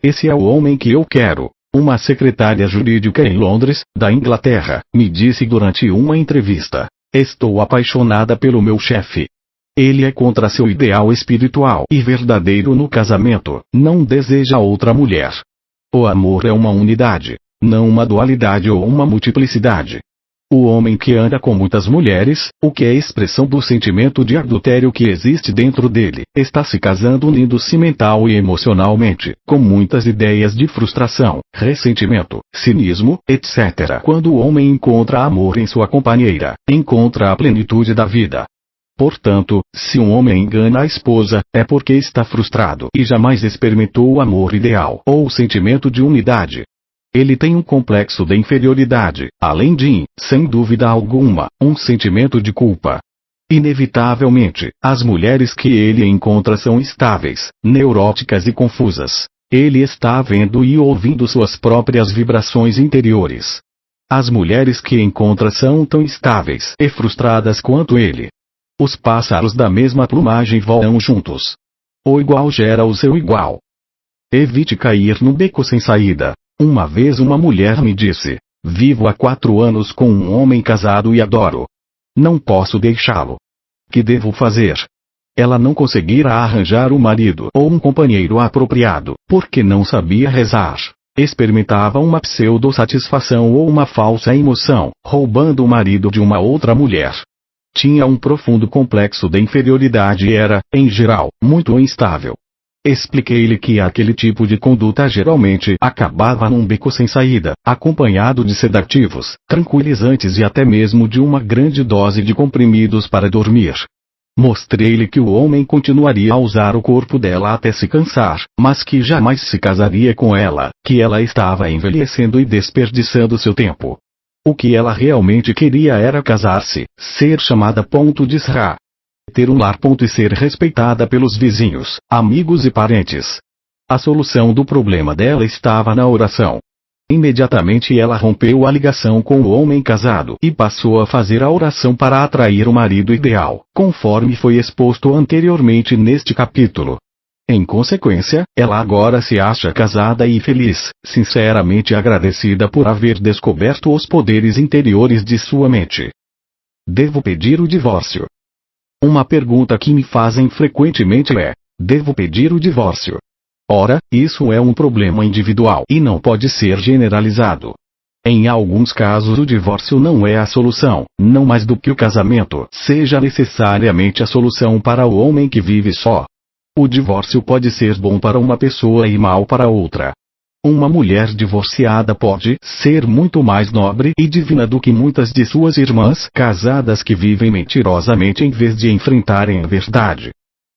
Esse é o homem que eu quero. Uma secretária jurídica em Londres, da Inglaterra, me disse durante uma entrevista: estou apaixonada pelo meu chefe. Ele é contra seu ideal espiritual e verdadeiro no casamento, não deseja outra mulher. O amor é uma unidade, não uma dualidade ou uma multiplicidade. O homem que anda com muitas mulheres, o que é expressão do sentimento de adultério que existe dentro dele, está se casando unindo-se mental e emocionalmente, com muitas ideias de frustração, ressentimento, cinismo, etc. Quando o homem encontra amor em sua companheira, encontra a plenitude da vida. Portanto, se um homem engana a esposa, é porque está frustrado e jamais experimentou o amor ideal ou o sentimento de unidade. Ele tem um complexo de inferioridade, além de, sem dúvida alguma, um sentimento de culpa. Inevitavelmente, as mulheres que ele encontra são instáveis, neuróticas e confusas. Ele está vendo e ouvindo suas próprias vibrações interiores. As mulheres que encontra são tão instáveis e frustradas quanto ele. Os pássaros da mesma plumagem voam juntos. O igual gera o seu igual. Evite cair no beco sem saída. Uma vez uma mulher me disse: vivo há 4 anos com um homem casado e adoro. Não posso deixá-lo. Que devo fazer? Ela não conseguira arranjar um marido ou um companheiro apropriado, porque não sabia rezar. Experimentava uma pseudo-satisfação ou uma falsa emoção, roubando o marido de uma outra mulher. Tinha um profundo complexo de inferioridade e era, em geral, muito instável. Expliquei-lhe que aquele tipo de conduta geralmente acabava num beco sem saída, acompanhado de sedativos, tranquilizantes e até mesmo de uma grande dose de comprimidos para dormir. Mostrei-lhe que o homem continuaria a usar o corpo dela até se cansar, mas que jamais se casaria com ela, que ela estava envelhecendo e desperdiçando seu tempo. O que ela realmente queria era casar-se, ser chamada ponto de Sra. Ter um lar e ser respeitada pelos vizinhos, amigos e parentes. A solução do problema dela estava na oração. Imediatamente ela rompeu a ligação com o homem casado e passou a fazer a oração para atrair o marido ideal, conforme foi exposto anteriormente neste capítulo. Em consequência, ela agora se acha casada e feliz, sinceramente agradecida por haver descoberto os poderes interiores de sua mente. Devo pedir o divórcio? Uma pergunta que me fazem frequentemente é: devo pedir o divórcio? Ora, isso é um problema individual e não pode ser generalizado. Em alguns casos o divórcio não é a solução, não mais do que o casamento seja necessariamente a solução para o homem que vive só. O divórcio pode ser bom para uma pessoa e mal para outra. Uma mulher divorciada pode ser muito mais nobre e divina do que muitas de suas irmãs casadas que vivem mentirosamente em vez de enfrentarem a verdade.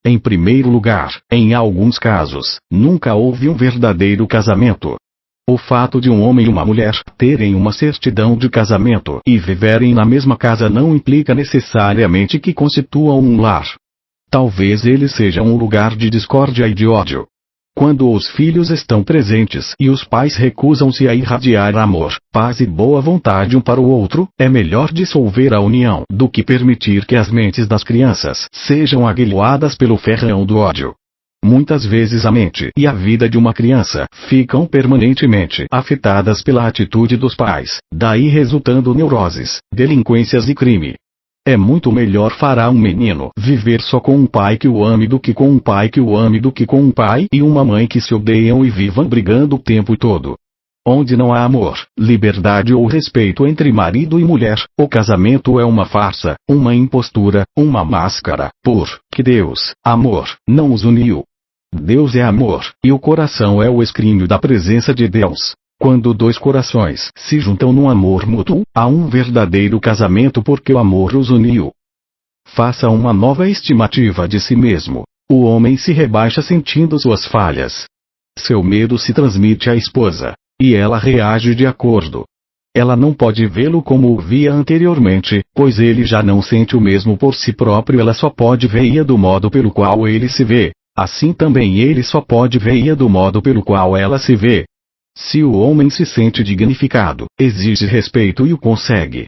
Em primeiro lugar, em alguns casos, nunca houve um verdadeiro casamento. O fato de um homem e uma mulher terem uma certidão de casamento e viverem na mesma casa não implica necessariamente que constituam um lar. Talvez ele seja um lugar de discórdia e de ódio. Quando os filhos estão presentes e os pais recusam-se a irradiar amor, paz e boa vontade um para o outro, é melhor dissolver a união do que permitir que as mentes das crianças sejam aguilhoadas pelo ferrão do ódio. Muitas vezes a mente e a vida de uma criança ficam permanentemente afetadas pela atitude dos pais, daí resultando neuroses, delinquências e crime. É muito melhor fará um menino viver só com um pai que o ame do que com um pai que o ame do que com um pai e uma mãe que se odeiam e vivam brigando o tempo todo. Onde não há amor, liberdade ou respeito entre marido e mulher, o casamento é uma farsa, uma impostura, uma máscara, porque Deus, amor, não os uniu. Deus é amor, e o coração é o escrínio da presença de Deus. Quando 2 corações se juntam num amor mútuo, há um verdadeiro casamento porque o amor os uniu. Faça uma nova estimativa de si mesmo. O homem se rebaixa sentindo suas falhas. Seu medo se transmite à esposa, e ela reage de acordo. Ela não pode vê-lo como o via anteriormente, pois ele já não sente o mesmo por si próprio. Ela só pode ver-a do modo pelo qual ele se vê. Assim também ele só pode ver-a do modo pelo qual ela se vê. Se o homem se sente dignificado, exige respeito e o consegue.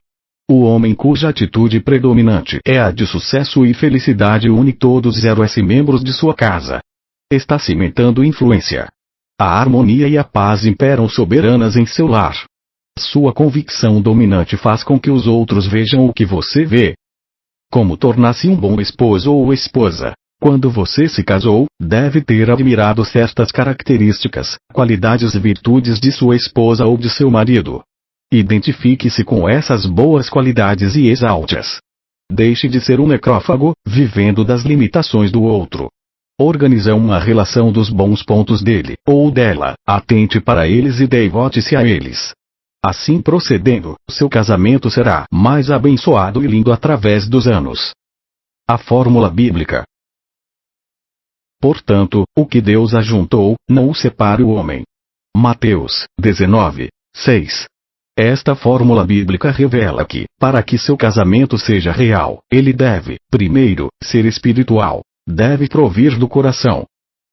O homem cuja atitude predominante é a de sucesso e felicidade une todos os membros de sua casa. Está cimentando influência. A harmonia e a paz imperam soberanas em seu lar. Sua convicção dominante faz com que os outros vejam o que você vê. Como tornar-se um bom esposo ou esposa? Quando você se casou, deve ter admirado certas características, qualidades e virtudes de sua esposa ou de seu marido. Identifique-se com essas boas qualidades e exalte-as. Deixe de ser um necrófago, vivendo das limitações do outro. Organize uma relação dos bons pontos dele, ou dela, atente para eles e devote-se a eles. Assim procedendo, seu casamento será mais abençoado e lindo através dos anos. A fórmula bíblica. Portanto, o que Deus ajuntou, não o separe o homem. Mateus 19, 6. Esta fórmula bíblica revela que, para que seu casamento seja real, ele deve, primeiro, ser espiritual. Deve provir do coração.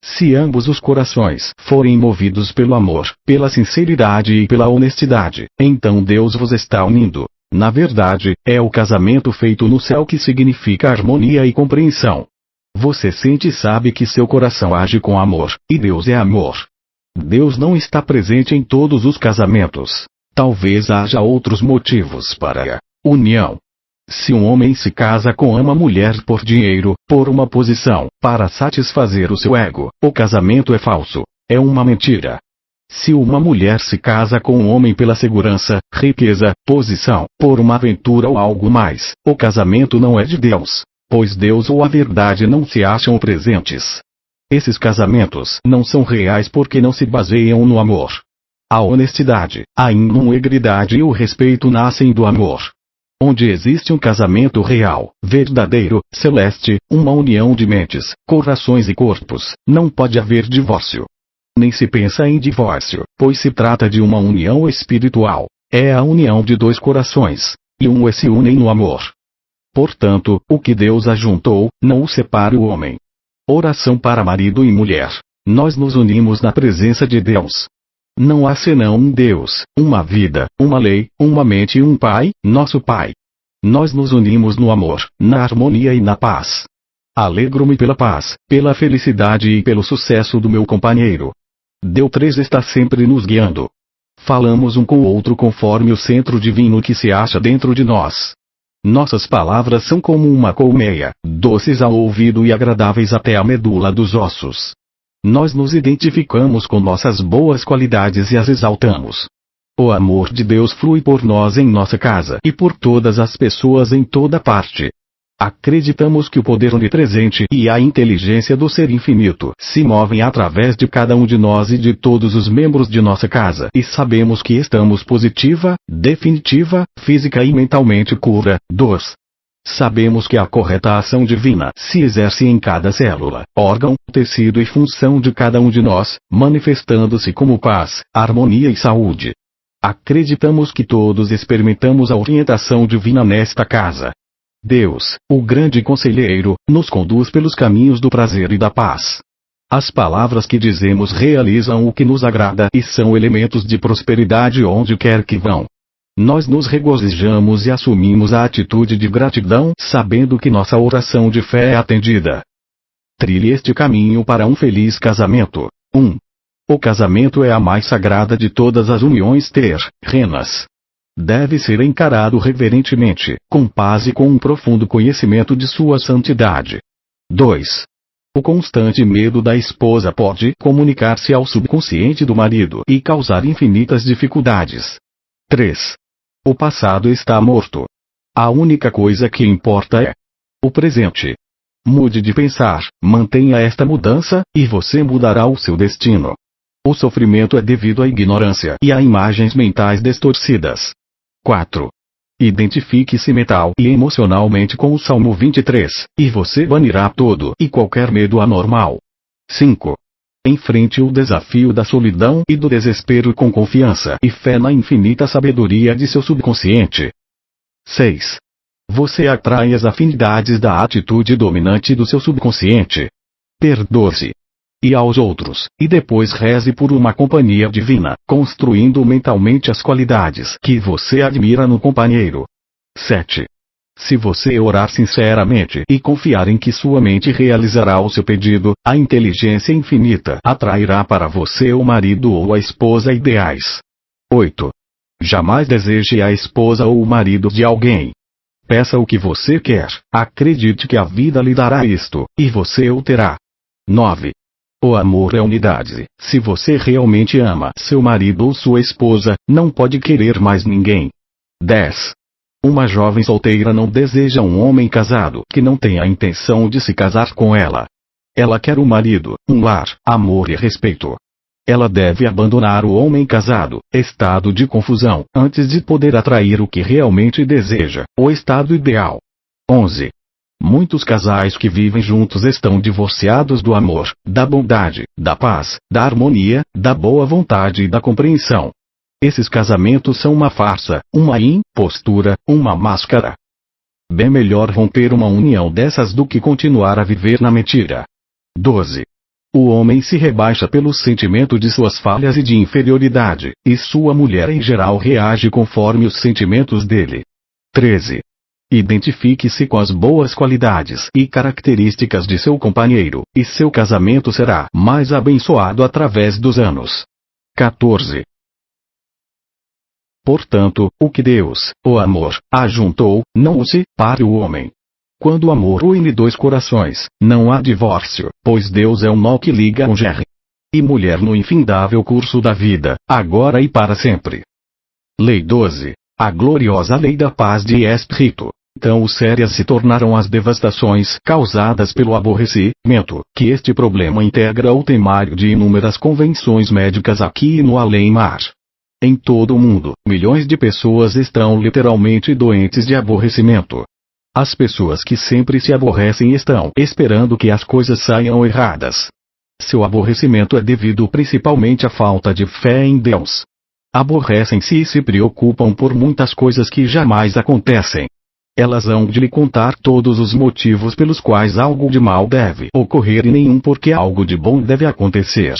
Se ambos os corações forem movidos pelo amor, pela sinceridade e pela honestidade, então Deus vos está unindo. Na verdade, é o casamento feito no céu que significa harmonia e compreensão. Você sente e sabe que seu coração age com amor, e Deus é amor. Deus não está presente em todos os casamentos. Talvez haja outros motivos para a união. Se um homem se casa com uma mulher por dinheiro, por uma posição, para satisfazer o seu ego, o casamento é falso. É uma mentira. Se uma mulher se casa com um homem pela segurança, riqueza, posição, por uma aventura ou algo mais, o casamento não é de Deus, pois Deus ou a verdade não se acham presentes. Esses casamentos não são reais porque não se baseiam no amor. A honestidade, a integridade e o respeito nascem do amor. Onde existe um casamento real, verdadeiro, celeste, uma união de mentes, corações e corpos, não pode haver divórcio. Nem se pensa em divórcio, pois se trata de uma união espiritual. É a união de dois corações, e se unem no amor. Portanto, o que Deus ajuntou, não o separe o homem. Oração para marido e mulher. Nós nos unimos na presença de Deus. Não há senão um Deus, uma vida, uma lei, uma mente e um Pai, nosso Pai. Nós nos unimos no amor, na harmonia e na paz. Alegro-me pela paz, pela felicidade e pelo sucesso do meu companheiro. Deus 3 está sempre nos guiando. Falamos um com o outro conforme o centro divino que se acha dentro de nós. Nossas palavras são como uma colmeia, doces ao ouvido e agradáveis até a medula dos ossos. Nós nos identificamos com nossas boas qualidades e as exaltamos. O amor de Deus flui por nós em nossa casa e por todas as pessoas em toda parte. Acreditamos que o poder onipresente e a inteligência do Ser Infinito se movem através de cada um de nós e de todos os membros de nossa casa e sabemos que estamos positiva, definitiva, física e mentalmente cura. 2. Sabemos que a correta ação divina se exerce em cada célula, órgão, tecido e função de cada um de nós, manifestando-se como paz, harmonia e saúde. Acreditamos que todos experimentamos a orientação divina nesta casa. Deus, o grande conselheiro, nos conduz pelos caminhos do prazer e da paz. As palavras que dizemos realizam o que nos agrada e são elementos de prosperidade onde quer que vão. Nós nos regozijamos e assumimos a atitude de gratidão, sabendo que nossa oração de fé é atendida. Trilhe este caminho para um feliz casamento. 1. O casamento é a mais sagrada de todas as uniões terrenas. Deve ser encarado reverentemente, com paz e com um profundo conhecimento de sua santidade. 2. O constante medo da esposa pode comunicar-se ao subconsciente do marido e causar infinitas dificuldades. 3. O passado está morto. A única coisa que importa é o presente. Mude de pensar, mantenha esta mudança, e você mudará o seu destino. O sofrimento é devido à ignorância e a imagens mentais distorcidas. 4. Identifique-se mental e emocionalmente com o Salmo 23, e você banirá todo e qualquer medo anormal. 5. Enfrente o desafio da solidão e do desespero com confiança e fé na infinita sabedoria de seu subconsciente. 6. Você atrai as afinidades da atitude dominante do seu subconsciente. Perdoe-se. E aos outros, e depois reze por uma companhia divina, construindo mentalmente as qualidades que você admira no companheiro. 7. Se você orar sinceramente e confiar em que sua mente realizará o seu pedido, a inteligência infinita atrairá para você o marido ou a esposa ideais. 8. Jamais deseje a esposa ou o marido de alguém. Peça o que você quer, acredite que a vida lhe dará isto, e você o terá. 9. O amor é unidade. Se você realmente ama seu marido ou sua esposa, não pode querer mais ninguém. 10. Uma jovem solteira não deseja um homem casado que não tenha a intenção de se casar com ela. Ela quer um marido, um lar, amor e respeito. Ela deve abandonar o homem casado, estado de confusão, antes de poder atrair o que realmente deseja, o estado ideal. 11. Muitos casais que vivem juntos estão divorciados do amor, da bondade, da paz, da harmonia, da boa vontade e da compreensão. Esses casamentos são uma farsa, uma impostura, uma máscara. Bem melhor romper uma união dessas do que continuar a viver na mentira. 12. O homem se rebaixa pelo sentimento de suas falhas e de inferioridade, e sua mulher em geral reage conforme os sentimentos dele. 13. Identifique-se com as boas qualidades e características de seu companheiro, e seu casamento será mais abençoado através dos anos. 14. Portanto, o que Deus, o amor, ajuntou, não o separe o homem. Quando o amor une dois corações, não há divórcio, pois Deus é o nó que liga mulher e mulher no infindável curso da vida, agora e para sempre. Lei 12. A gloriosa lei da paz de Espírito. Tão sérias se tornaram as devastações causadas pelo aborrecimento, que este problema integra o temário de inúmeras convenções médicas aqui e no além-mar. Em todo o mundo, milhões de pessoas estão literalmente doentes de aborrecimento. As pessoas que sempre se aborrecem estão esperando que as coisas saiam erradas. Seu aborrecimento é devido principalmente à falta de fé em Deus. Aborrecem-se e se preocupam por muitas coisas que jamais acontecem. Elas hão de lhe contar todos os motivos pelos quais algo de mal deve ocorrer e nenhum porque algo de bom deve acontecer.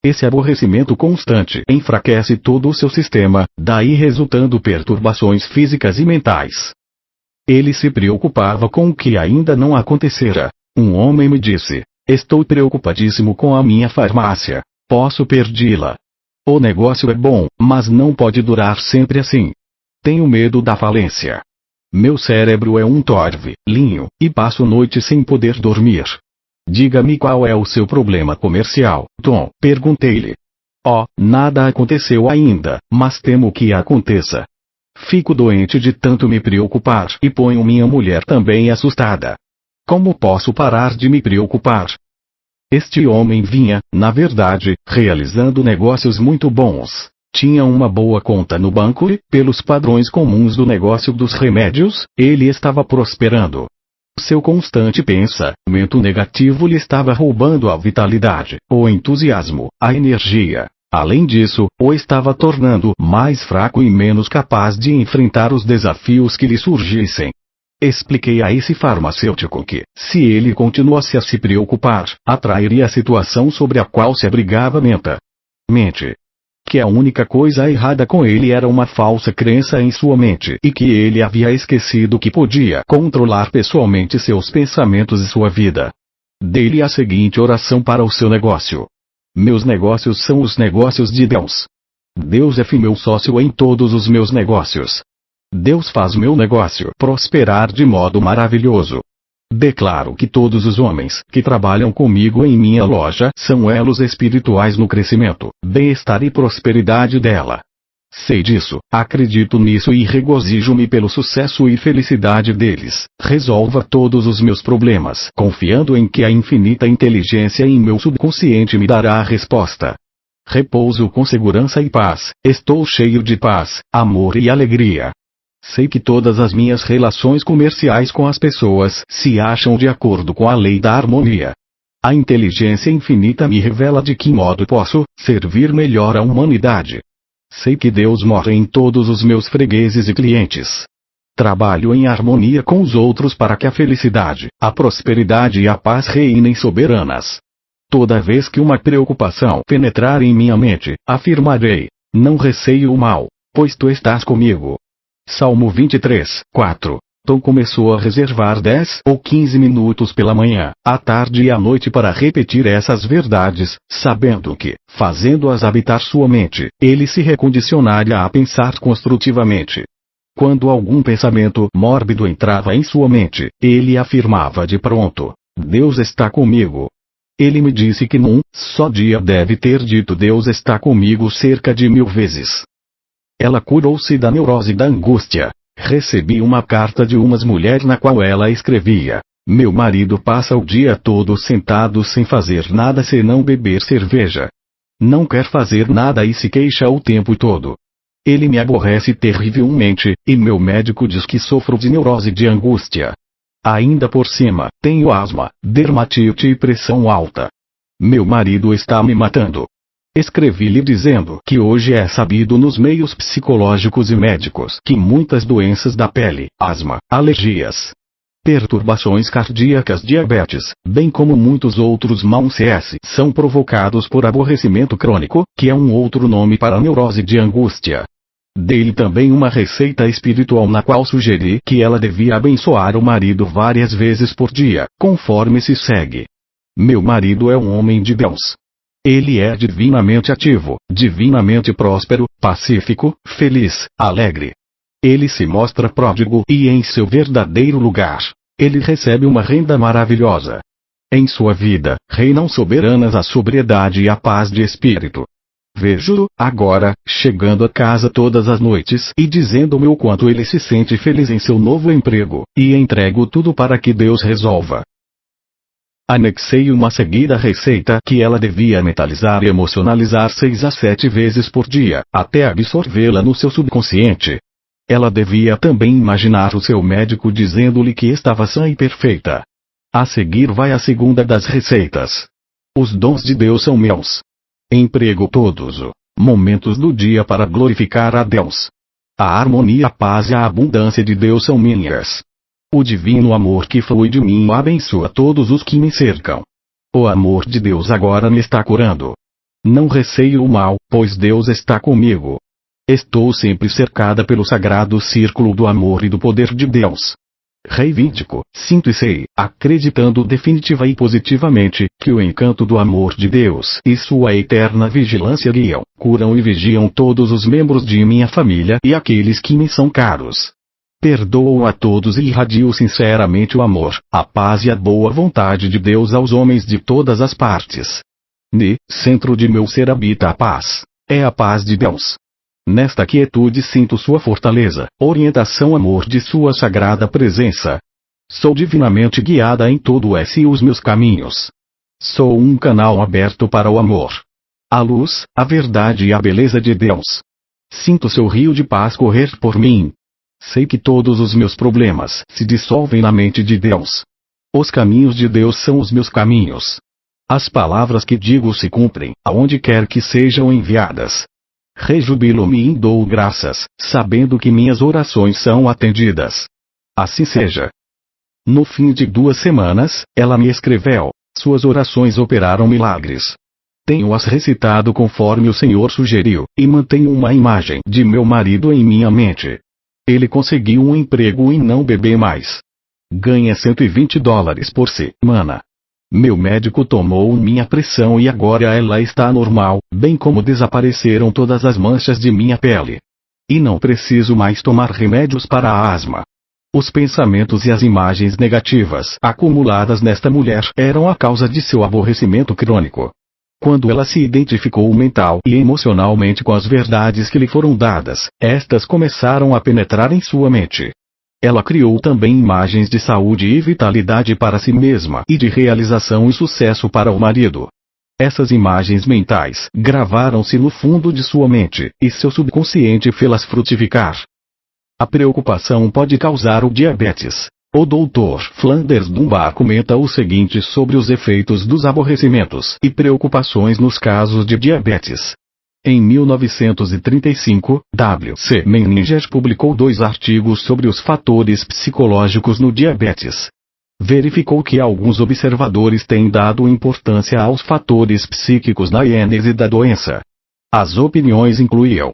Esse aborrecimento constante enfraquece todo o seu sistema, daí resultando perturbações físicas e mentais. Ele se preocupava com o que ainda não acontecera. Um homem me disse: estou preocupadíssimo com a minha farmácia. Posso perdê-la. O negócio é bom, mas não pode durar sempre assim. Tenho medo da falência. Meu cérebro é um torvelinho, e passo noite sem poder dormir. Diga-me qual é o seu problema comercial, Tom, perguntei-lhe. Oh, nada aconteceu ainda, mas temo que aconteça. Fico doente de tanto me preocupar e ponho minha mulher também assustada. Como posso parar de me preocupar? Este homem vinha, na verdade, realizando negócios muito bons. Tinha uma boa conta no banco e, pelos padrões comuns do negócio dos remédios, ele estava prosperando. Seu constante pensamento negativo lhe estava roubando a vitalidade, o entusiasmo, a energia. Além disso, o estava tornando mais fraco e menos capaz de enfrentar os desafios que lhe surgissem. Expliquei a esse farmacêutico que, se ele continuasse a se preocupar, atrairia a situação sobre a qual se abrigava mentalmente. Que a única coisa errada com ele era uma falsa crença em sua mente e que ele havia esquecido que podia controlar pessoalmente seus pensamentos e sua vida. Dei-lhe a seguinte oração para o seu negócio. Meus negócios são os negócios de Deus. Deus é meu sócio em todos os meus negócios. Deus faz meu negócio prosperar de modo maravilhoso. Declaro que todos os homens que trabalham comigo em minha loja são elos espirituais no crescimento, bem-estar e prosperidade dela. Sei disso, acredito nisso e regozijo-me pelo sucesso e felicidade deles. Resolva todos os meus problemas, confiando em que a infinita inteligência em meu subconsciente me dará a resposta. Repouso com segurança e paz, estou cheio de paz, amor e alegria. Sei que todas as minhas relações comerciais com as pessoas se acham de acordo com a lei da harmonia. A inteligência infinita me revela de que modo posso servir melhor a humanidade. Sei que Deus mora em todos os meus fregueses e clientes. Trabalho em harmonia com os outros para que a felicidade, a prosperidade e a paz reinem soberanas. Toda vez que uma preocupação penetrar em minha mente, afirmarei: não receio o mal, pois tu estás comigo. Salmo 23, 4. Tom começou a reservar 10 ou 15 minutos pela manhã, à tarde e à noite para repetir essas verdades, sabendo que, fazendo-as habitar sua mente, ele se recondicionaria a pensar construtivamente. Quando algum pensamento mórbido entrava em sua mente, ele afirmava de pronto: Deus está comigo. Ele me disse que num só dia deve ter dito Deus está comigo cerca de 1000 vezes. Ela curou-se da neurose da angústia. Recebi uma carta de uma mulher na qual ela escrevia: meu marido passa o dia todo sentado sem fazer nada senão beber cerveja. Não quer fazer nada e se queixa o tempo todo. Ele me aborrece terrivelmente, e meu médico diz que sofro de neurose de angústia. Ainda por cima, tenho asma, dermatite e pressão alta. Meu marido está me matando. Escrevi-lhe dizendo que hoje é sabido nos meios psicológicos e médicos que muitas doenças da pele, asma, alergias, perturbações cardíacas, diabetes, bem como muitos outros mal-CS são provocados por aborrecimento crônico, que é um outro nome para a neurose de angústia. Dei-lhe também uma receita espiritual na qual sugeri que ela devia abençoar o marido várias vezes por dia, conforme se segue. Meu marido é um homem de Deus. Ele é divinamente ativo, divinamente próspero, pacífico, feliz, alegre. Ele se mostra pródigo e em seu verdadeiro lugar. Ele recebe uma renda maravilhosa. Em sua vida, reinam soberanas a sobriedade e a paz de espírito. Vejo-o, agora, chegando a casa todas as noites e dizendo-me o quanto ele se sente feliz em seu novo emprego, e entrego tudo para que Deus resolva. Anexei uma seguida receita que ela devia mentalizar e emocionalizar 6 a 7 vezes por dia, até absorvê-la no seu subconsciente. Ela devia também imaginar o seu médico dizendo-lhe que estava sã e perfeita. A seguir vai a segunda das receitas. Os dons de Deus são meus. Emprego todos os momentos do dia para glorificar a Deus. A harmonia, a paz e a abundância de Deus são minhas. O divino amor que flui de mim abençoa todos os que me cercam. O amor de Deus agora me está curando. Não receio o mal, pois Deus está comigo. Estou sempre cercada pelo sagrado círculo do amor e do poder de Deus. Reivindico, sinto e sei, acreditando definitiva e positivamente, que o encanto do amor de Deus e sua eterna vigilância guiam, curam e vigiam todos os membros de minha família e aqueles que me são caros. Perdoo a todos e irradio sinceramente o amor, a paz e a boa vontade de Deus aos homens de todas as partes. Centro de meu ser habita a paz. É a paz de Deus. Nesta quietude sinto sua fortaleza, orientação, amor de sua sagrada presença. Sou divinamente guiada em todo os meus caminhos. Sou um canal aberto para o amor, a luz, a verdade e a beleza de Deus. Sinto seu rio de paz correr por mim. Sei que todos os meus problemas se dissolvem na mente de Deus. Os caminhos de Deus são os meus caminhos. As palavras que digo se cumprem, aonde quer que sejam enviadas. Rejubilo-me e dou graças, sabendo que minhas orações são atendidas. Assim seja. No fim de 2 semanas, ela me escreveu: suas orações operaram milagres. Tenho-as recitado conforme o Senhor sugeriu, e mantenho uma imagem de meu marido em minha mente. Ele conseguiu um emprego e não bebe mais. Ganha $120 por semana. Meu médico tomou minha pressão e agora ela está normal, bem como desapareceram todas as manchas de minha pele. E não preciso mais tomar remédios para a asma. Os pensamentos e as imagens negativas acumuladas nesta mulher eram a causa de seu aborrecimento crônico. Quando ela se identificou mental e emocionalmente com as verdades que lhe foram dadas, estas começaram a penetrar em sua mente. Ela criou também imagens de saúde e vitalidade para si mesma e de realização e sucesso para o marido. Essas imagens mentais gravaram-se no fundo de sua mente, e seu subconsciente fê-las frutificar. A preocupação pode causar o diabetes. O Dr. Flanders Dunbar comenta o seguinte sobre os efeitos dos aborrecimentos e preocupações nos casos de diabetes. Em 1935, W.C. Menninger publicou 2 artigos sobre os fatores psicológicos no diabetes. Verificou que alguns observadores têm dado importância aos fatores psíquicos na gênese da doença. As opiniões incluíam: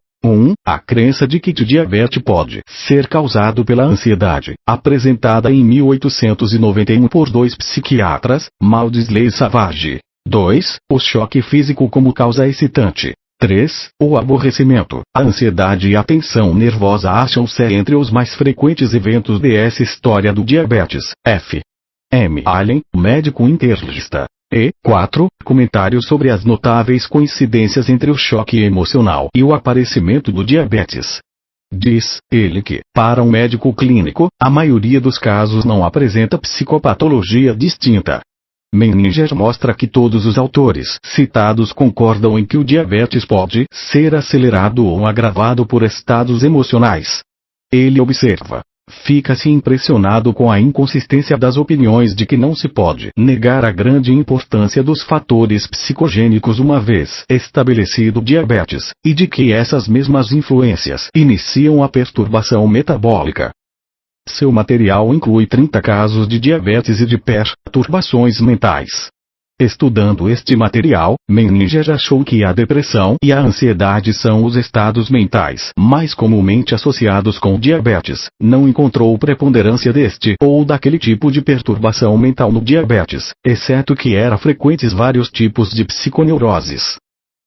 A crença de que o diabetes pode ser causado pela ansiedade, apresentada em 1891 por dois psiquiatras, Maudsley e Savage. 2. O choque físico como causa excitante. 3. O aborrecimento, a ansiedade e a tensão nervosa acham-se entre os mais frequentes eventos dessa história do diabetes. F. M. Allen, médico internista. E 4. Comentários sobre as notáveis coincidências entre o choque emocional e o aparecimento do diabetes. Diz ele que, para um médico clínico, a maioria dos casos não apresenta psicopatologia distinta. Menninger mostra que todos os autores citados concordam em que o diabetes pode ser acelerado ou agravado por estados emocionais. Ele observa. Fica-se impressionado com a inconsistência das opiniões de que não se pode negar a grande importância dos fatores psicogênicos uma vez estabelecido o diabetes, e de que essas mesmas influências iniciam a perturbação metabólica. Seu material inclui 30 casos de diabetes e de perturbações mentais. Estudando este material, Menninger achou que a depressão e a ansiedade são os estados mentais mais comumente associados com diabetes. Não encontrou preponderância deste ou daquele tipo de perturbação mental no diabetes, exceto que era frequentes vários tipos de psiconeuroses.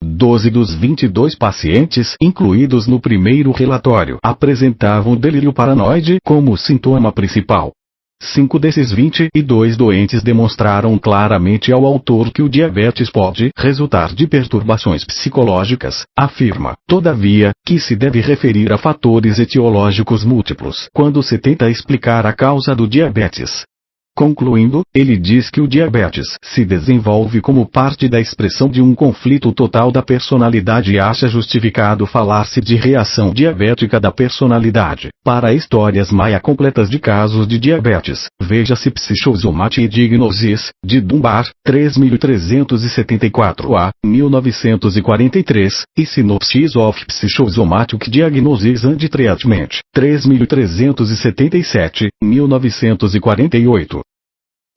12 dos 22 pacientes incluídos no primeiro relatório apresentavam delírio paranoide como sintoma principal. 5 desses 22 doentes demonstraram claramente ao autor que o diabetes pode resultar de perturbações psicológicas. Afirma, todavia, que se deve referir a fatores etiológicos múltiplos quando se tenta explicar a causa do diabetes. Concluindo, ele diz que o diabetes se desenvolve como parte da expressão de um conflito total da personalidade e acha justificado falar-se de reação diabética da personalidade. Para histórias mais completas de casos de diabetes, veja-se Psychosomatic Diagnosis, de Dunbar, 3374 a 1943, e Synopsis of Psychosomatic Diagnosis and Treatment, 3377, 1948.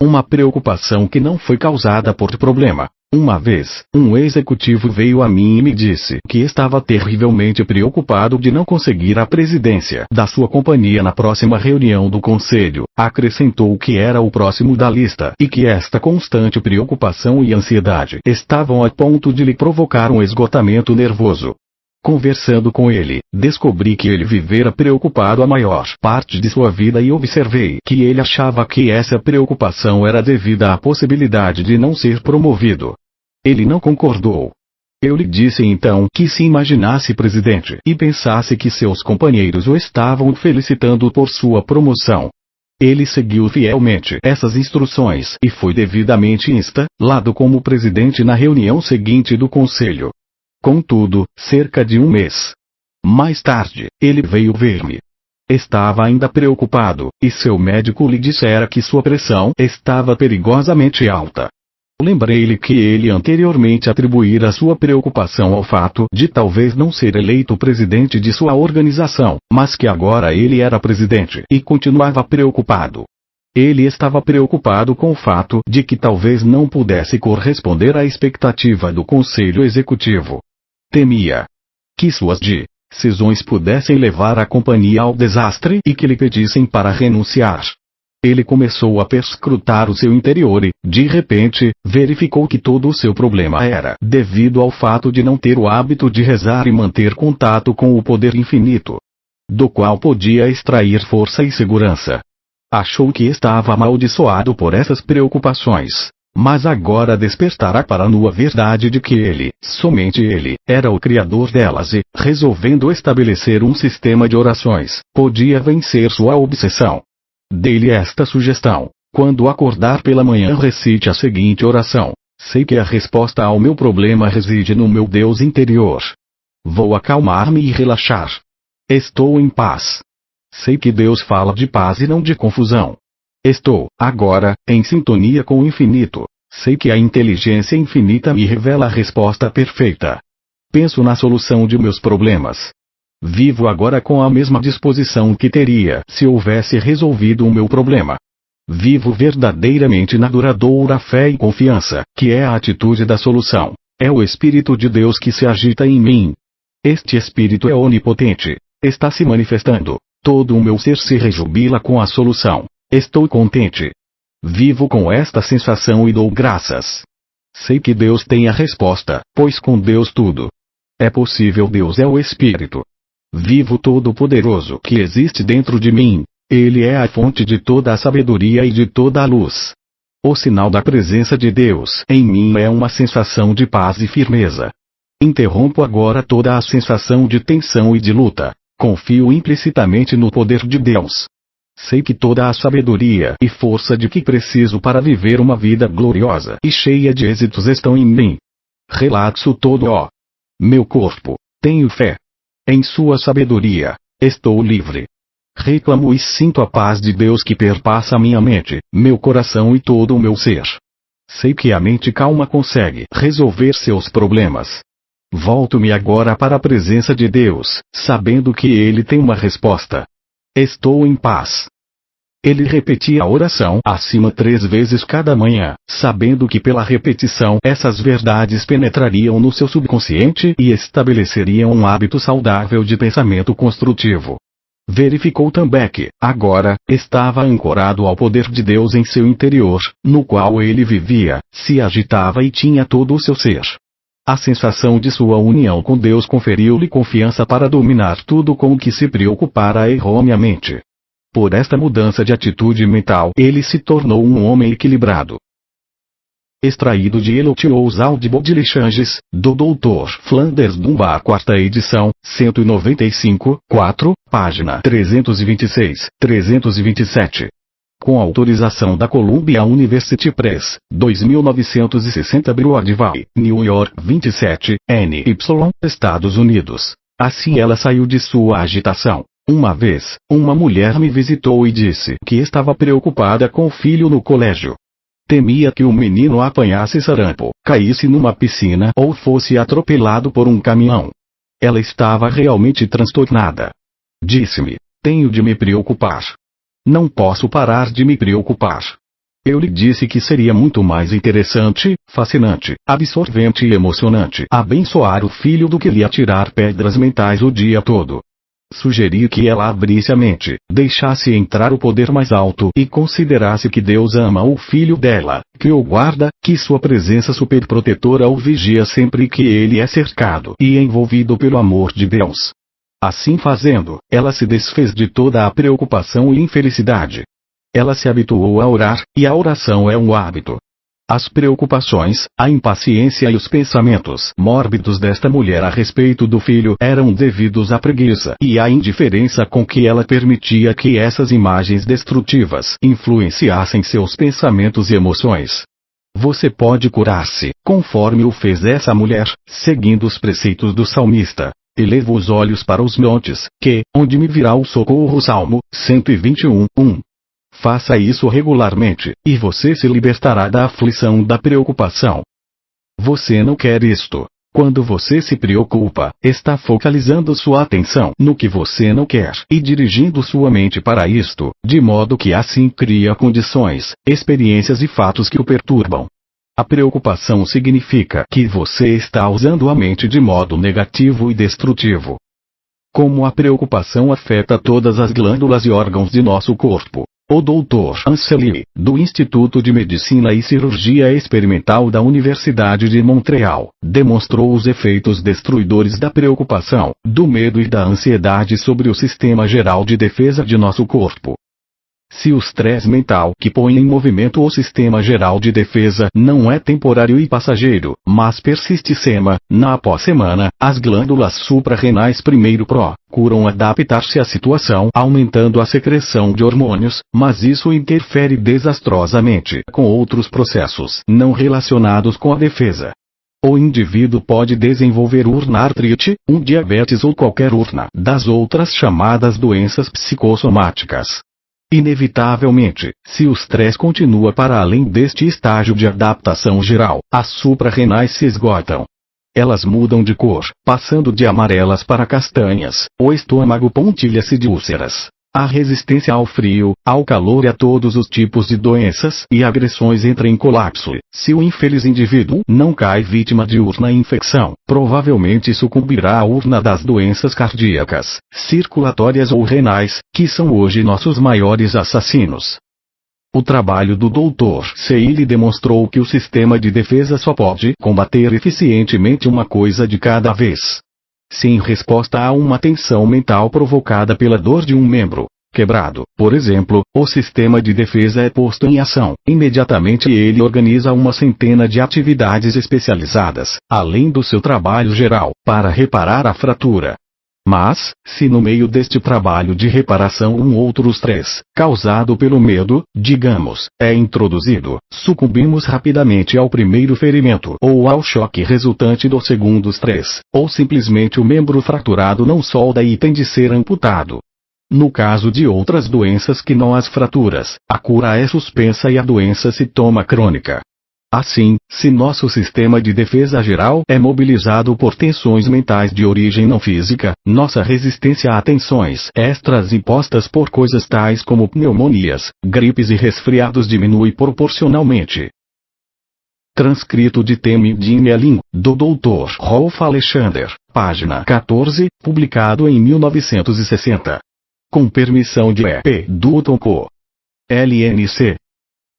Uma preocupação que não foi causada por problema. Uma vez, um executivo veio a mim e me disse que estava terrivelmente preocupado de não conseguir a presidência da sua companhia na próxima reunião do conselho. Acrescentou que era o próximo da lista e que esta constante preocupação e ansiedade estavam a ponto de lhe provocar um esgotamento nervoso. Conversando com ele, descobri que ele vivera preocupado a maior parte de sua vida e observei que ele achava que essa preocupação era devida à possibilidade de não ser promovido. Ele não concordou. Eu lhe disse então que se imaginasse presidente e pensasse que seus companheiros o estavam felicitando por sua promoção. Ele seguiu fielmente essas instruções e foi devidamente instalado como presidente na reunião seguinte do conselho. Contudo, cerca de um mês mais tarde, ele veio ver-me. Estava ainda preocupado, e seu médico lhe dissera que sua pressão estava perigosamente alta. Lembrei-lhe que ele anteriormente atribuíra sua preocupação ao fato de talvez não ser eleito presidente de sua organização, mas que agora ele era presidente e continuava preocupado. Ele estava preocupado com o fato de que talvez não pudesse corresponder à expectativa do conselho executivo. Temia que suas decisões pudessem levar a companhia ao desastre e que lhe pedissem para renunciar. Ele começou a perscrutar o seu interior e, de repente, verificou que todo o seu problema era devido ao fato de não ter o hábito de rezar e manter contato com o poder infinito, do qual podia extrair força e segurança. Achou que estava amaldiçoado por essas preocupações. Mas agora despertara para a nua verdade de que ele, somente ele, era o criador delas e, resolvendo estabelecer um sistema de orações, podia vencer sua obsessão. Dei-lhe esta sugestão: quando acordar pela manhã recite a seguinte oração: sei que a resposta ao meu problema reside no meu Deus interior. Vou acalmar-me e relaxar. Estou em paz. Sei que Deus fala de paz e não de confusão. Estou, agora, em sintonia com o infinito. Sei que a inteligência infinita me revela a resposta perfeita. Penso na solução de meus problemas. Vivo agora com a mesma disposição que teria se houvesse resolvido o meu problema. Vivo verdadeiramente na duradoura fé e confiança, que é a atitude da solução. É o Espírito de Deus que se agita em mim. Este espírito é onipotente. Está se manifestando. Todo o meu ser se rejubila com a solução. Estou contente. Vivo com esta sensação e dou graças. Sei que Deus tem a resposta, pois com Deus tudo é possível. Deus é o Espírito vivo todo-poderoso que existe dentro de mim. Ele é a fonte de toda a sabedoria e de toda a luz. O sinal da presença de Deus em mim é uma sensação de paz e firmeza. Interrompo agora toda a sensação de tensão e de luta. Confio implicitamente no poder de Deus. Sei que toda a sabedoria e força de que preciso para viver uma vida gloriosa e cheia de êxitos estão em mim. Relaxo todo meu corpo. Tenho fé em sua sabedoria. Estou livre. Reclamo e sinto a paz de Deus que perpassa minha mente, meu coração e todo o meu ser. Sei que a mente calma consegue resolver seus problemas. Volto-me agora para a presença de Deus, sabendo que Ele tem uma resposta. Estou em paz. Ele repetia a oração acima 3 vezes cada manhã, sabendo que pela repetição essas verdades penetrariam no seu subconsciente e estabeleceriam um hábito saudável de pensamento construtivo. Verificou também que, agora, estava ancorado ao poder de Deus em seu interior, no qual ele vivia, se agitava e tinha todo o seu ser. A sensação de sua união com Deus conferiu-lhe confiança para dominar tudo com o que se preocupara erroneamente. Por esta mudança de atitude mental, ele se tornou um homem equilibrado. Extraído de Elotious Audible Changes, do Dr. Flanders Dunbar, 4ª edição, 195, 4, página 326, 327. Com autorização da Columbia University Press, 2960 Broadway, New York 27, NY, Estados Unidos. Assim ela saiu de sua agitação. Uma vez, uma mulher me visitou e disse que estava preocupada com o filho no colégio. Temia que o menino apanhasse sarampo, caísse numa piscina ou fosse atropelado por um caminhão. Ela estava realmente transtornada. Disse-me: tenho de me preocupar. Não posso parar de me preocupar. Eu lhe disse que seria muito mais interessante, fascinante, absorvente e emocionante abençoar o filho do que lhe atirar pedras mentais o dia todo. Sugeri que ela abrisse a mente, deixasse entrar o poder mais alto e considerasse que Deus ama o filho dela, que o guarda, que sua presença superprotetora o vigia sempre que ele é cercado e envolvido pelo amor de Deus. Assim fazendo, ela se desfez de toda a preocupação e infelicidade. Ela se habituou a orar, e a oração é um hábito. As preocupações, a impaciência e os pensamentos mórbidos desta mulher a respeito do filho eram devidos à preguiça e à indiferença com que ela permitia que essas imagens destrutivas influenciassem seus pensamentos e emoções. Você pode curar-se, conforme o fez essa mulher, seguindo os preceitos do salmista. Elevo os olhos para os montes, onde me virá o socorro. Salmo 121, 1. Faça isso regularmente, e você se libertará da aflição da preocupação. Você não quer isto. Quando você se preocupa, está focalizando sua atenção no que você não quer e dirigindo sua mente para isto, de modo que assim cria condições, experiências e fatos que o perturbam. A preocupação significa que você está usando a mente de modo negativo e destrutivo. Como a preocupação afeta todas as glândulas e órgãos de nosso corpo. O Dr. Anseli, do Instituto de Medicina e Cirurgia Experimental da Universidade de Montreal, demonstrou os efeitos destruidores da preocupação, do medo e da ansiedade sobre o sistema geral de defesa de nosso corpo. Se o estresse mental que põe em movimento o sistema geral de defesa não é temporário e passageiro, mas persiste semana após semana, as glândulas suprarrenais primeiro procuram adaptar-se à situação, aumentando a secreção de hormônios, mas isso interfere desastrosamente com outros processos não relacionados com a defesa. O indivíduo pode desenvolver urna-artrite, diabetes ou qualquer urna das outras chamadas doenças psicossomáticas. Inevitavelmente, se o estresse continua para além deste estágio de adaptação geral, as suprarrenais se esgotam. Elas mudam de cor, passando de amarelas para castanhas, o estômago pontilha-se de úlceras. A resistência ao frio, ao calor e a todos os tipos de doenças e agressões entra em colapso. Se o infeliz indivíduo não cai vítima de urna infecção, provavelmente sucumbirá à urna das doenças cardíacas, circulatórias ou renais, que são hoje nossos maiores assassinos. O trabalho do Dr. Seyle demonstrou que o sistema de defesa só pode combater eficientemente uma coisa de cada vez. Se em resposta a uma tensão mental provocada pela dor de um membro quebrado, por exemplo, o sistema de defesa é posto em ação, imediatamente ele organiza uma centena de atividades especializadas, além do seu trabalho geral, para reparar a fratura. Mas, se no meio deste trabalho de reparação um outro estresse, causado pelo medo, digamos, é introduzido, sucumbimos rapidamente ao primeiro ferimento ou ao choque resultante do segundo estresse, ou simplesmente o membro fraturado não solda e tem de ser amputado. No caso de outras doenças que não as fraturas, a cura é suspensa e a doença se torna crônica. Assim, se nosso sistema de defesa geral é mobilizado por tensões mentais de origem não física, nossa resistência a tensões extras impostas por coisas tais como pneumonias, gripes e resfriados diminui proporcionalmente. Transcrito de Temi Dinelin, do Dr. Rolf Alexander, página 14, publicado em 1960. Com permissão de E.P. Dutton Co. LNC.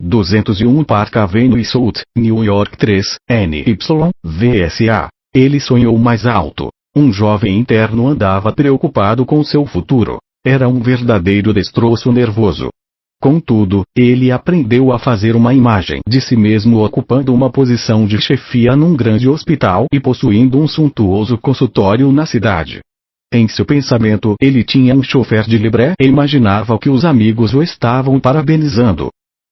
201 Park Avenue South, New York 3, NY, VSA. Ele sonhou mais alto. Um jovem interno andava preocupado com seu futuro. Era um verdadeiro destroço nervoso. Contudo, ele aprendeu a fazer uma imagem de si mesmo ocupando uma posição de chefia num grande hospital e possuindo um suntuoso consultório na cidade. Em seu pensamento, ele tinha um chofer de libré e imaginava que os amigos o estavam parabenizando.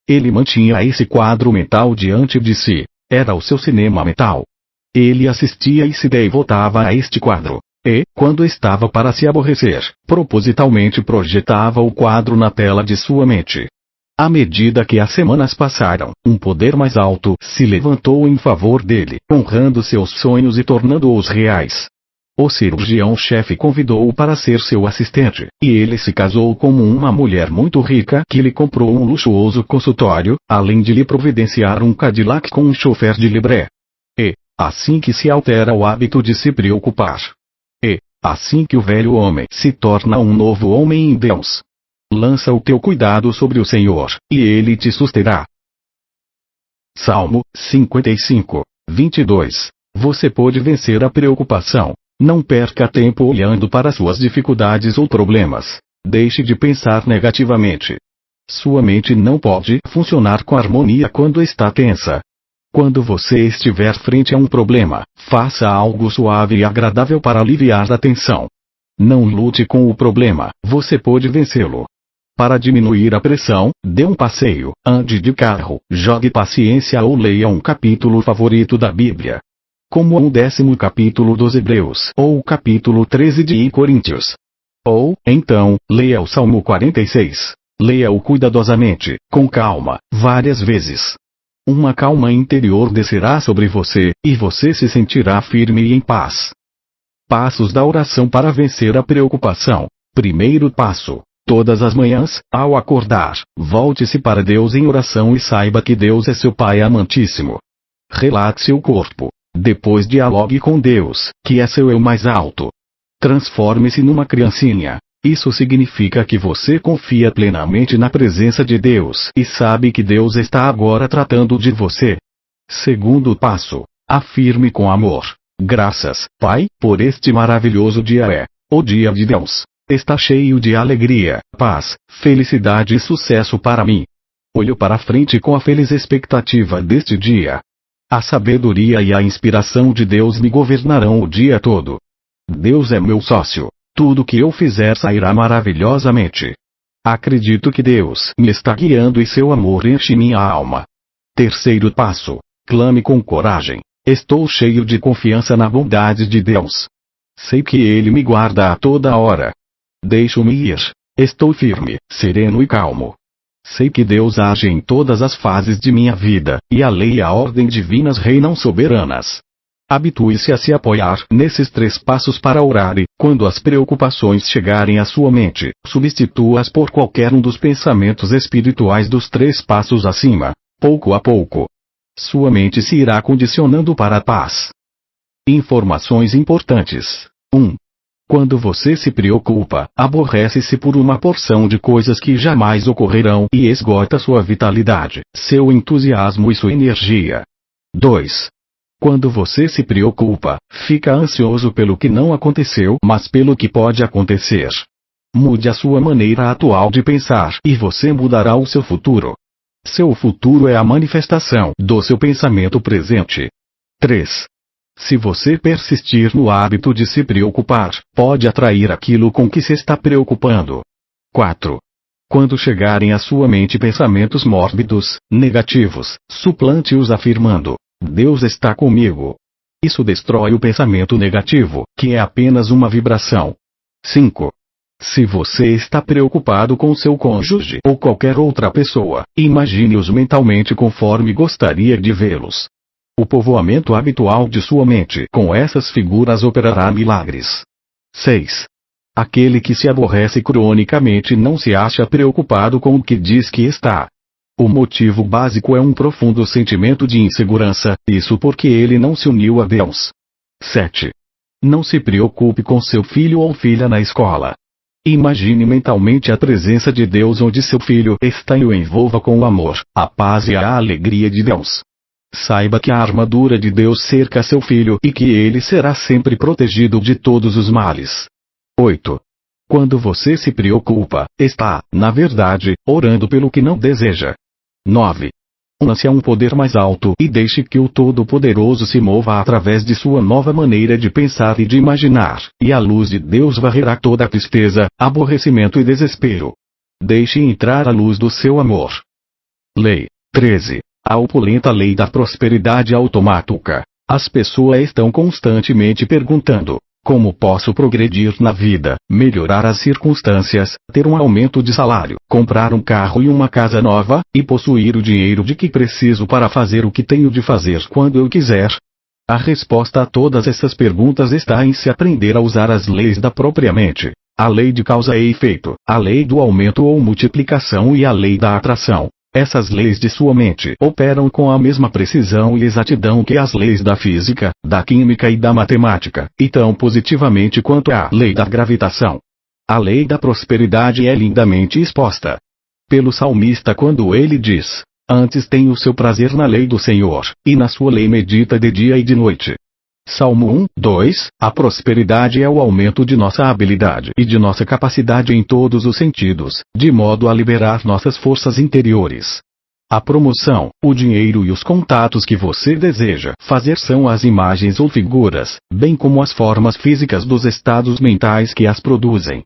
Ele mantinha esse quadro mental diante de si. Era o seu cinema mental. Ele assistia e se devotava a este quadro. E, quando estava para se aborrecer, propositalmente projetava o quadro na tela de sua mente. À medida que as semanas passaram, um poder mais alto se levantou em favor dele, honrando seus sonhos e tornando-os reais. O cirurgião-chefe convidou-o para ser seu assistente, e ele se casou com uma mulher muito rica que lhe comprou um luxuoso consultório, além de lhe providenciar um Cadillac com um chofer de libré. E, assim que se altera o hábito de se preocupar. E, assim que o velho homem se torna um novo homem em Deus. Lança o teu cuidado sobre o Senhor, e ele te susterá. Salmo 55, 22. Você pode vencer a preocupação. Não perca tempo olhando para suas dificuldades ou problemas. Deixe de pensar negativamente. Sua mente não pode funcionar com harmonia quando está tensa. Quando você estiver frente a um problema, faça algo suave e agradável para aliviar a tensão. Não lute com o problema, você pode vencê-lo. Para diminuir a pressão, dê um passeio, ande de carro, jogue paciência ou leia um capítulo favorito da Bíblia. Como o 10º capítulo dos Hebreus ou o capítulo 13 de Coríntios. Ou, então, leia o Salmo 46. Leia-o cuidadosamente, com calma, várias vezes. Uma calma interior descerá sobre você, e você se sentirá firme e em paz. Passos da oração para vencer a preocupação. Primeiro passo. Todas as manhãs, ao acordar, volte-se para Deus em oração e saiba que Deus é seu Pai amantíssimo. Relaxe o corpo. Depois dialogue com Deus, que é seu eu mais alto. Transforme-se numa criancinha. Isso significa que você confia plenamente na presença de Deus e sabe que Deus está agora tratando de você. Segundo passo. Afirme com amor. Graças, Pai, por este maravilhoso dia o dia de Deus. Está cheio de alegria, paz, felicidade e sucesso para mim. Olho para frente com a feliz expectativa deste dia. A sabedoria e a inspiração de Deus me governarão o dia todo. Deus é meu sócio. Tudo que eu fizer sairá maravilhosamente. Acredito que Deus me está guiando e seu amor enche minha alma. Terceiro passo. Clame com coragem. Estou cheio de confiança na bondade de Deus. Sei que Ele me guarda a toda hora. Deixo-me ir. Estou firme, sereno e calmo. Sei que Deus age em todas as fases de minha vida, e a lei e a ordem divinas reinam soberanas. Habitue-se a se apoiar nesses 3 passos para orar e, quando as preocupações chegarem à sua mente, substitua-as por qualquer um dos pensamentos espirituais dos 3 passos acima. Pouco a pouco, sua mente se irá condicionando para a paz. Informações importantes. 1. Quando você se preocupa, aborrece-se por uma porção de coisas que jamais ocorrerão e esgota sua vitalidade, seu entusiasmo e sua energia. 2. Quando você se preocupa, fica ansioso pelo que não aconteceu, mas pelo que pode acontecer. Mude a sua maneira atual de pensar e você mudará o seu futuro. Seu futuro é a manifestação do seu pensamento presente. 3. Se você persistir no hábito de se preocupar, pode atrair aquilo com que se está preocupando. 4. Quando chegarem à sua mente pensamentos mórbidos, negativos, suplante-os afirmando: Deus está comigo. Isso destrói o pensamento negativo, que é apenas uma vibração. 5. Se você está preocupado com seu cônjuge ou qualquer outra pessoa, imagine-os mentalmente conforme gostaria de vê-los. O povoamento habitual de sua mente com essas figuras operará milagres. 6. Aquele que se aborrece cronicamente não se acha preocupado com o que diz que está. O motivo básico é um profundo sentimento de insegurança, isso porque ele não se uniu a Deus. 7. Não se preocupe com seu filho ou filha na escola. Imagine mentalmente a presença de Deus onde seu filho está e o envolva com o amor, a paz e a alegria de Deus. Saiba que a armadura de Deus cerca seu filho e que ele será sempre protegido de todos os males. 8. Quando você se preocupa, está, na verdade, orando pelo que não deseja. 9. Una-se a um poder mais alto e deixe que o Todo-Poderoso se mova através de sua nova maneira de pensar e de imaginar, e a luz de Deus varrerá toda a tristeza, aborrecimento e desespero. Deixe entrar a luz do seu amor. Lei 13. A opulenta lei da prosperidade automática. As pessoas estão constantemente perguntando: como posso progredir na vida, melhorar as circunstâncias, ter um aumento de salário, comprar um carro e uma casa nova, e possuir o dinheiro de que preciso para fazer o que tenho de fazer quando eu quiser? A resposta a todas essas perguntas está em se aprender a usar as leis da própria mente. A lei de causa e efeito, a lei do aumento ou multiplicação e a lei da atração. Essas leis de sua mente operam com a mesma precisão e exatidão que as leis da física, da química e da matemática, e tão positivamente quanto a lei da gravitação. A lei da prosperidade é lindamente exposta pelo salmista quando ele diz: antes tem o seu prazer na lei do Senhor, e na sua lei medita de dia e de noite. Salmo 1, 2, a prosperidade é o aumento de nossa habilidade e de nossa capacidade em todos os sentidos, de modo a liberar nossas forças interiores. A promoção, o dinheiro e os contatos que você deseja fazer são as imagens ou figuras, bem como as formas físicas dos estados mentais que as produzem.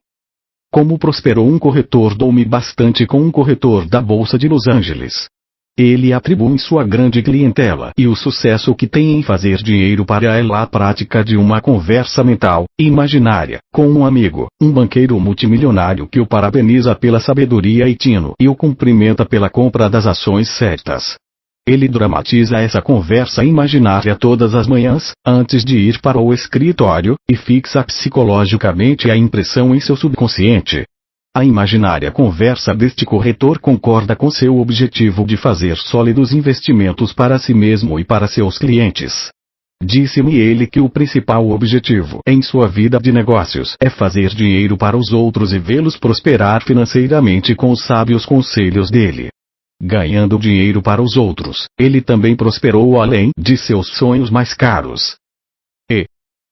Como prosperou um corretor? Dou-me bastante com um corretor da Bolsa de Los Angeles. Ele atribui sua grande clientela e o sucesso que tem em fazer dinheiro para ela à prática de uma conversa mental, imaginária, com um amigo, um banqueiro multimilionário que o parabeniza pela sabedoria e tino e o cumprimenta pela compra das ações certas. Ele dramatiza essa conversa imaginária todas as manhãs, antes de ir para o escritório, e fixa psicologicamente a impressão em seu subconsciente. A imaginária conversa deste corretor concorda com seu objetivo de fazer sólidos investimentos para si mesmo e para seus clientes. Disse-me ele que o principal objetivo em sua vida de negócios é fazer dinheiro para os outros e vê-los prosperar financeiramente com os sábios conselhos dele. Ganhando dinheiro para os outros, ele também prosperou além de seus sonhos mais caros.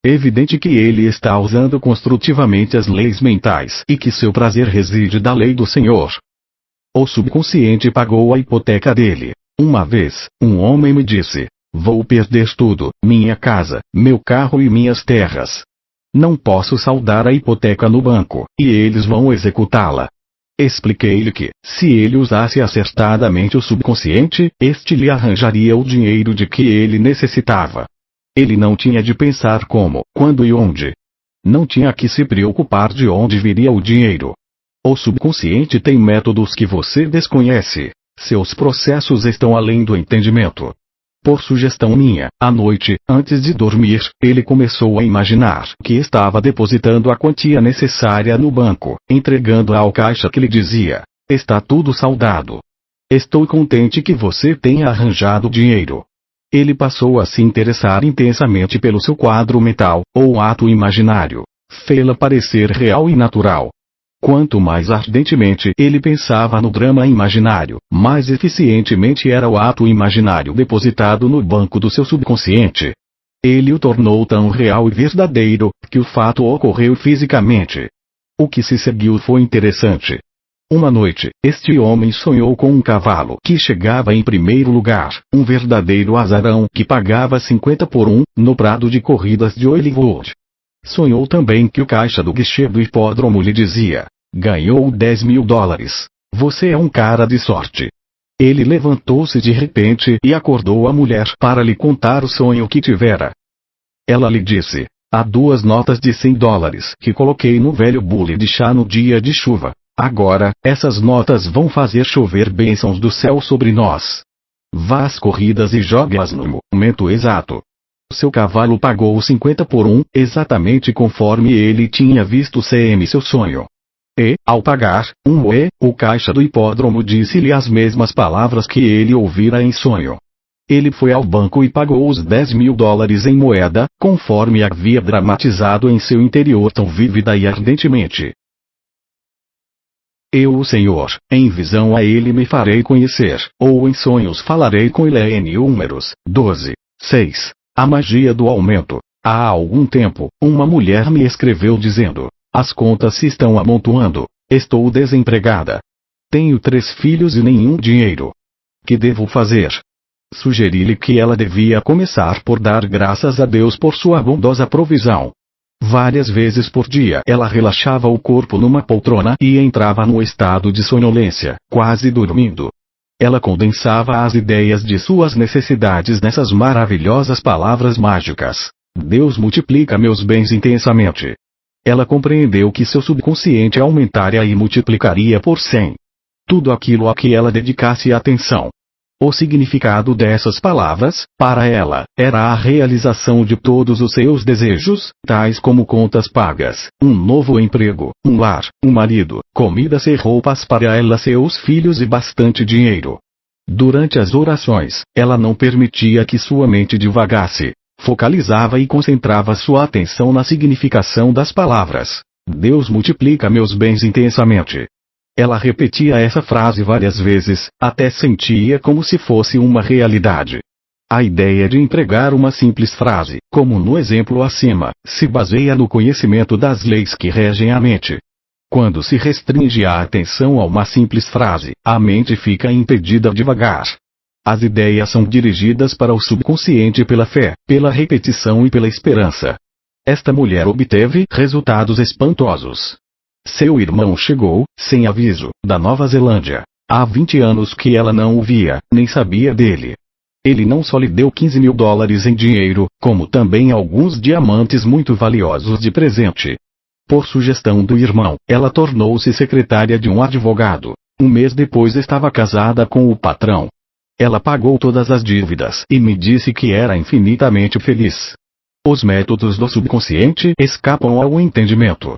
Evidente que ele está usando construtivamente as leis mentais e que seu prazer reside da lei do Senhor. O subconsciente pagou a hipoteca dele. Uma vez, um homem me disse: vou perder tudo, minha casa, meu carro e minhas terras. Não posso saldar a hipoteca no banco, e eles vão executá-la. Expliquei-lhe que, se ele usasse acertadamente o subconsciente, este lhe arranjaria o dinheiro de que ele necessitava. Ele não tinha de pensar como, quando e onde. Não tinha que se preocupar de onde viria o dinheiro. O subconsciente tem métodos que você desconhece. Seus processos estão além do entendimento. Por sugestão minha, à noite, antes de dormir, ele começou a imaginar que estava depositando a quantia necessária no banco, entregando-a ao caixa que lhe dizia: está tudo saldado. Estou contente que você tenha arranjado dinheiro. Ele passou a se interessar intensamente pelo seu quadro mental, ou ato imaginário. Fê-la parecer real e natural. Quanto mais ardentemente ele pensava no drama imaginário, mais eficientemente era o ato imaginário depositado no banco do seu subconsciente. Ele o tornou tão real e verdadeiro, que o fato ocorreu fisicamente. O que se seguiu foi interessante. Uma noite, este homem sonhou com um cavalo que chegava em primeiro lugar, um verdadeiro azarão que pagava 50 por 1, no prado de corridas de Hollywood. Sonhou também que o caixa do guichê do hipódromo lhe dizia: ganhou 10 mil dólares. Você é um cara de sorte. Ele levantou-se de repente e acordou a mulher para lhe contar o sonho que tivera. Ela lhe disse: há 2 notas de 100 dólares que coloquei no velho bule de chá no dia de chuva. Agora, essas notas vão fazer chover bênçãos do céu sobre nós. Vá às corridas e jogue-as no momento exato. Seu cavalo pagou 50 por 1, exatamente conforme ele tinha visto seu sonho. E, ao pagar, o caixa do hipódromo disse-lhe as mesmas palavras que ele ouvira em sonho. Ele foi ao banco e pagou os 10 mil dólares em moeda, conforme havia dramatizado em seu interior tão vívida e ardentemente. Eu, o Senhor, em visão a ele me farei conhecer, ou em sonhos falarei com ele. N. Números 12, 6. A magia do aumento. Há algum tempo, uma mulher me escreveu dizendo: as contas se estão amontoando, estou desempregada. Tenho 3 filhos e nenhum dinheiro. Que devo fazer? Sugeri-lhe que ela devia começar por dar graças a Deus por sua bondosa provisão. Várias vezes por dia ela relaxava o corpo numa poltrona e entrava no estado de sonolência, quase dormindo. Ela condensava as ideias de suas necessidades nessas maravilhosas palavras mágicas: Deus multiplica meus bens intensamente. Ela compreendeu que seu subconsciente aumentaria e multiplicaria por 100 tudo aquilo a que ela dedicasse atenção. O significado dessas palavras, para ela, era a realização de todos os seus desejos, tais como contas pagas, um novo emprego, um lar, um marido, comidas e roupas para ela, seus filhos e bastante dinheiro. Durante as orações, ela não permitia que sua mente divagasse. Focalizava e concentrava sua atenção na significação das palavras: Deus multiplica meus bens intensamente. Ela repetia essa frase várias vezes, até sentia como se fosse uma realidade. A ideia de empregar uma simples frase, como no exemplo acima, se baseia no conhecimento das leis que regem a mente. Quando se restringe a atenção a uma simples frase, a mente fica impedida de vagar. As ideias são dirigidas para o subconsciente pela fé, pela repetição e pela esperança. Esta mulher obteve resultados espantosos. Seu irmão chegou, sem aviso, da Nova Zelândia. Há 20 anos que ela não o via, nem sabia dele. Ele não só lhe deu 15 mil dólares em dinheiro, como também alguns diamantes muito valiosos de presente. Por sugestão do irmão, ela tornou-se secretária de um advogado. Um mês depois estava casada com o patrão. Ela pagou todas as dívidas e me disse que era infinitamente feliz. Os métodos do subconsciente escapam ao entendimento.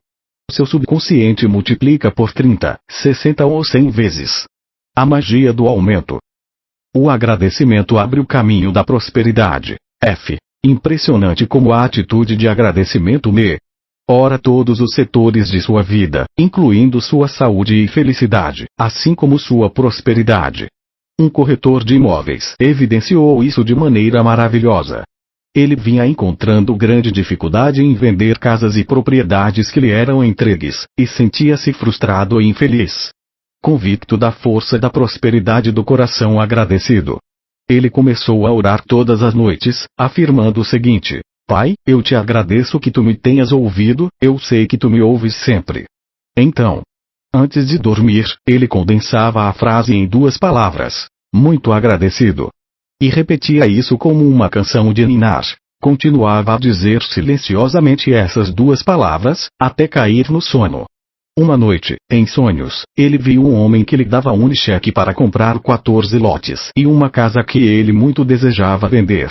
Seu subconsciente multiplica por 30, 60 ou 100 vezes. A magia do aumento. O agradecimento abre o caminho da prosperidade. F. Impressionante como a atitude de agradecimento ora todos os setores de sua vida, incluindo sua saúde e felicidade, assim como sua prosperidade. Um corretor de imóveis evidenciou isso de maneira maravilhosa. Ele vinha encontrando grande dificuldade em vender casas e propriedades que lhe eram entregues, e sentia-se frustrado e infeliz. Convicto da força da prosperidade do coração agradecido, ele começou a orar todas as noites, afirmando o seguinte: Pai, eu te agradeço que tu me tenhas ouvido, eu sei que tu me ouves sempre. Então, antes de dormir, ele condensava a frase em 2 palavras: muito agradecido. E repetia isso como uma canção de ninar. Continuava a dizer silenciosamente essas 2 palavras, até cair no sono. Uma noite, em sonhos, ele viu um homem que lhe dava um cheque para comprar 14 lotes e uma casa que ele muito desejava vender.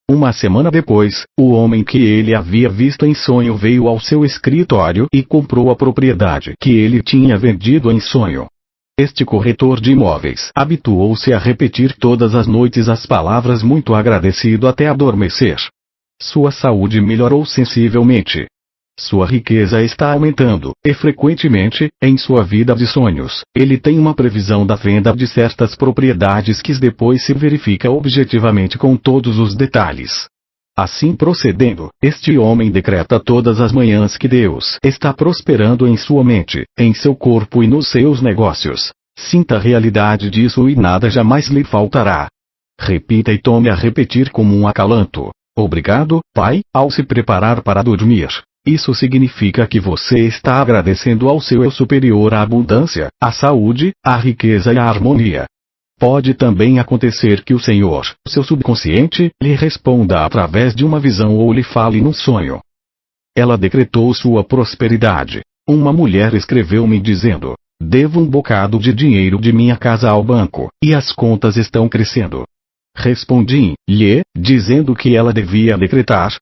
Uma semana depois, o homem que ele havia visto em sonho veio ao seu escritório e comprou a propriedade que ele tinha vendido em sonho. Este corretor de imóveis habituou-se a repetir todas as noites as palavras muito agradecido até adormecer. Sua saúde melhorou sensivelmente. Sua riqueza está aumentando, e frequentemente, em sua vida de sonhos, ele tem uma previsão da venda de certas propriedades que depois se verifica objetivamente com todos os detalhes. Assim procedendo, este homem decreta todas as manhãs que Deus está prosperando em sua mente, em seu corpo e nos seus negócios. Sinta a realidade disso e nada jamais lhe faltará. Repita e tome a repetir como um acalanto. Obrigado, Pai, ao se preparar para dormir. Isso significa que você está agradecendo ao seu eu superior a abundância, a saúde, a riqueza e a harmonia. Pode também acontecer que o Senhor, seu subconsciente, lhe responda através de uma visão ou lhe fale num sonho. Ela decretou sua prosperidade. Uma mulher escreveu-me dizendo: devo um bocado de dinheiro de minha casa ao banco, e as contas estão crescendo. Respondi-lhe, dizendo que ela devia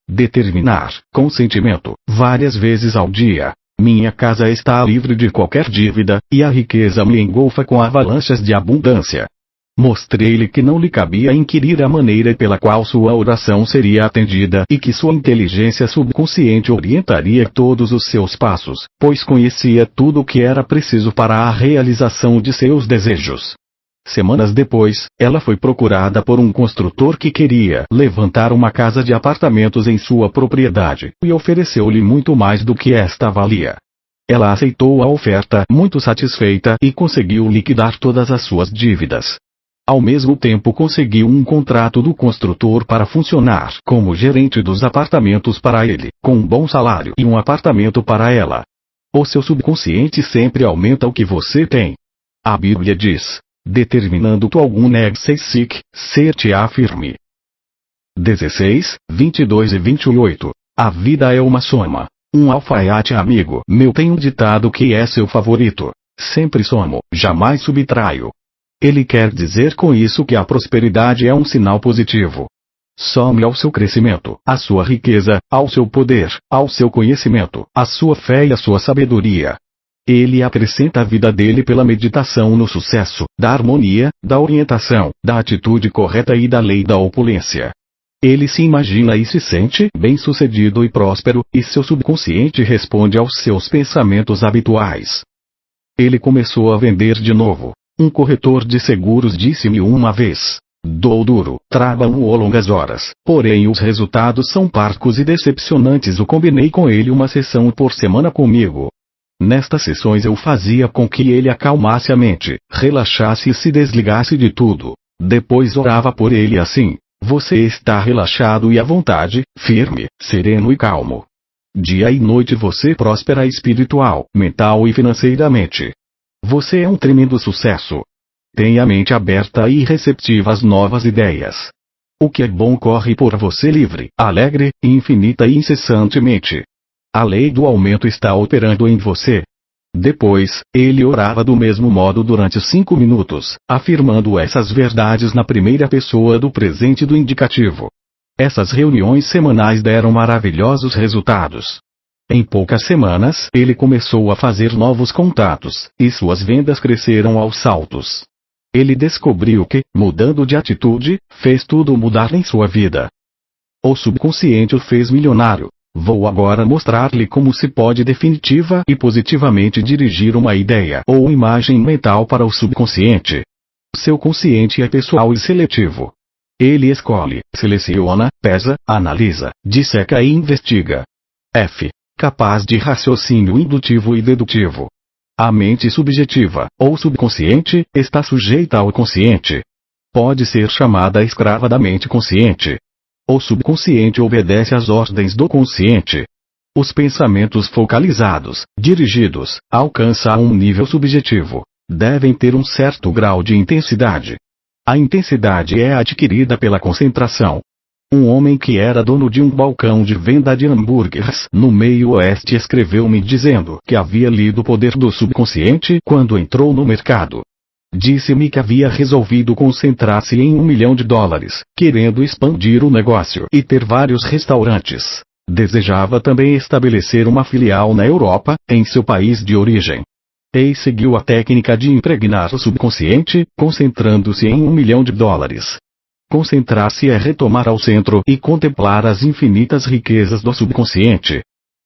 determinar, com sentimento, várias vezes ao dia: minha casa está livre de qualquer dívida, e a riqueza me engolfa com avalanches de abundância. Mostrei-lhe que não lhe cabia inquirir a maneira pela qual sua oração seria atendida e que sua inteligência subconsciente orientaria todos os seus passos, pois conhecia tudo o que era preciso para a realização de seus desejos. Semanas depois, ela foi procurada por um construtor que queria levantar uma casa de apartamentos em sua propriedade, e ofereceu-lhe muito mais do que esta valia. Ela aceitou a oferta muito satisfeita e conseguiu liquidar todas as suas dívidas. Ao mesmo tempo conseguiu um contrato do construtor para funcionar como gerente dos apartamentos para ele, com um bom salário e um apartamento para ela. O seu subconsciente sempre aumenta o que você tem. A Bíblia diz: determinando tu algum neg-se-sic, ser-te-á firme. 16, 22 e 28. A vida é uma soma. Um alfaiate amigo meu tem um ditado que é seu favorito: sempre somo, jamais subtraio. Ele quer dizer com isso que a prosperidade é um sinal positivo. Some ao seu crescimento, à sua riqueza, ao seu poder, ao seu conhecimento, à sua fé e à sua sabedoria. Ele acrescenta a vida dele pela meditação no sucesso, da harmonia, da orientação, da atitude correta e da lei da opulência. Ele se imagina e se sente bem-sucedido e próspero, e seu subconsciente responde aos seus pensamentos habituais. Ele começou a vender de novo. Um corretor de seguros disse-me uma vez: dou duro, trabalho longas horas, porém os resultados são parcos e decepcionantes. Eu combinei com ele uma sessão por semana comigo. Nestas sessões eu fazia com que ele acalmasse a mente, relaxasse e se desligasse de tudo. Depois orava por ele assim: você está relaxado e à vontade, firme, sereno e calmo. Dia e noite você prospera espiritual, mental e financeiramente. Você é um tremendo sucesso. Tenha a mente aberta e receptiva às novas ideias. O que é bom corre por você livre, alegre, infinita e incessantemente. A lei do aumento está operando em você. Depois, ele orava do mesmo modo durante 5 minutos, afirmando essas verdades na primeira pessoa do presente do indicativo. Essas reuniões semanais deram maravilhosos resultados. Em poucas semanas, ele começou a fazer novos contatos, e suas vendas cresceram aos saltos. Ele descobriu que, mudando de atitude, fez tudo mudar em sua vida. O subconsciente o fez milionário. Vou agora mostrar-lhe como se pode definitiva e positivamente dirigir uma ideia ou imagem mental para o subconsciente. Seu consciente é pessoal e seletivo. Ele escolhe, seleciona, pesa, analisa, disseca e investiga. F. Capaz de raciocínio indutivo e dedutivo. A mente subjetiva, ou subconsciente, está sujeita ao consciente. Pode ser chamada escrava da mente consciente. O subconsciente obedece às ordens do consciente. Os pensamentos focalizados, dirigidos, alcançam um nível subjetivo. Devem ter um certo grau de intensidade. A intensidade é adquirida pela concentração. Um homem que era dono de um balcão de venda de hambúrgueres no meio oeste escreveu-me dizendo que havia lido O Poder do Subconsciente quando entrou no mercado. Disse-me que havia resolvido concentrar-se em $1 milhão, querendo expandir o negócio e ter vários restaurantes. Desejava também estabelecer uma filial na Europa, em seu país de origem. E seguiu a técnica de impregnar o subconsciente, concentrando-se em $1 milhão. Concentrar-se é retomar ao centro e contemplar as infinitas riquezas do subconsciente.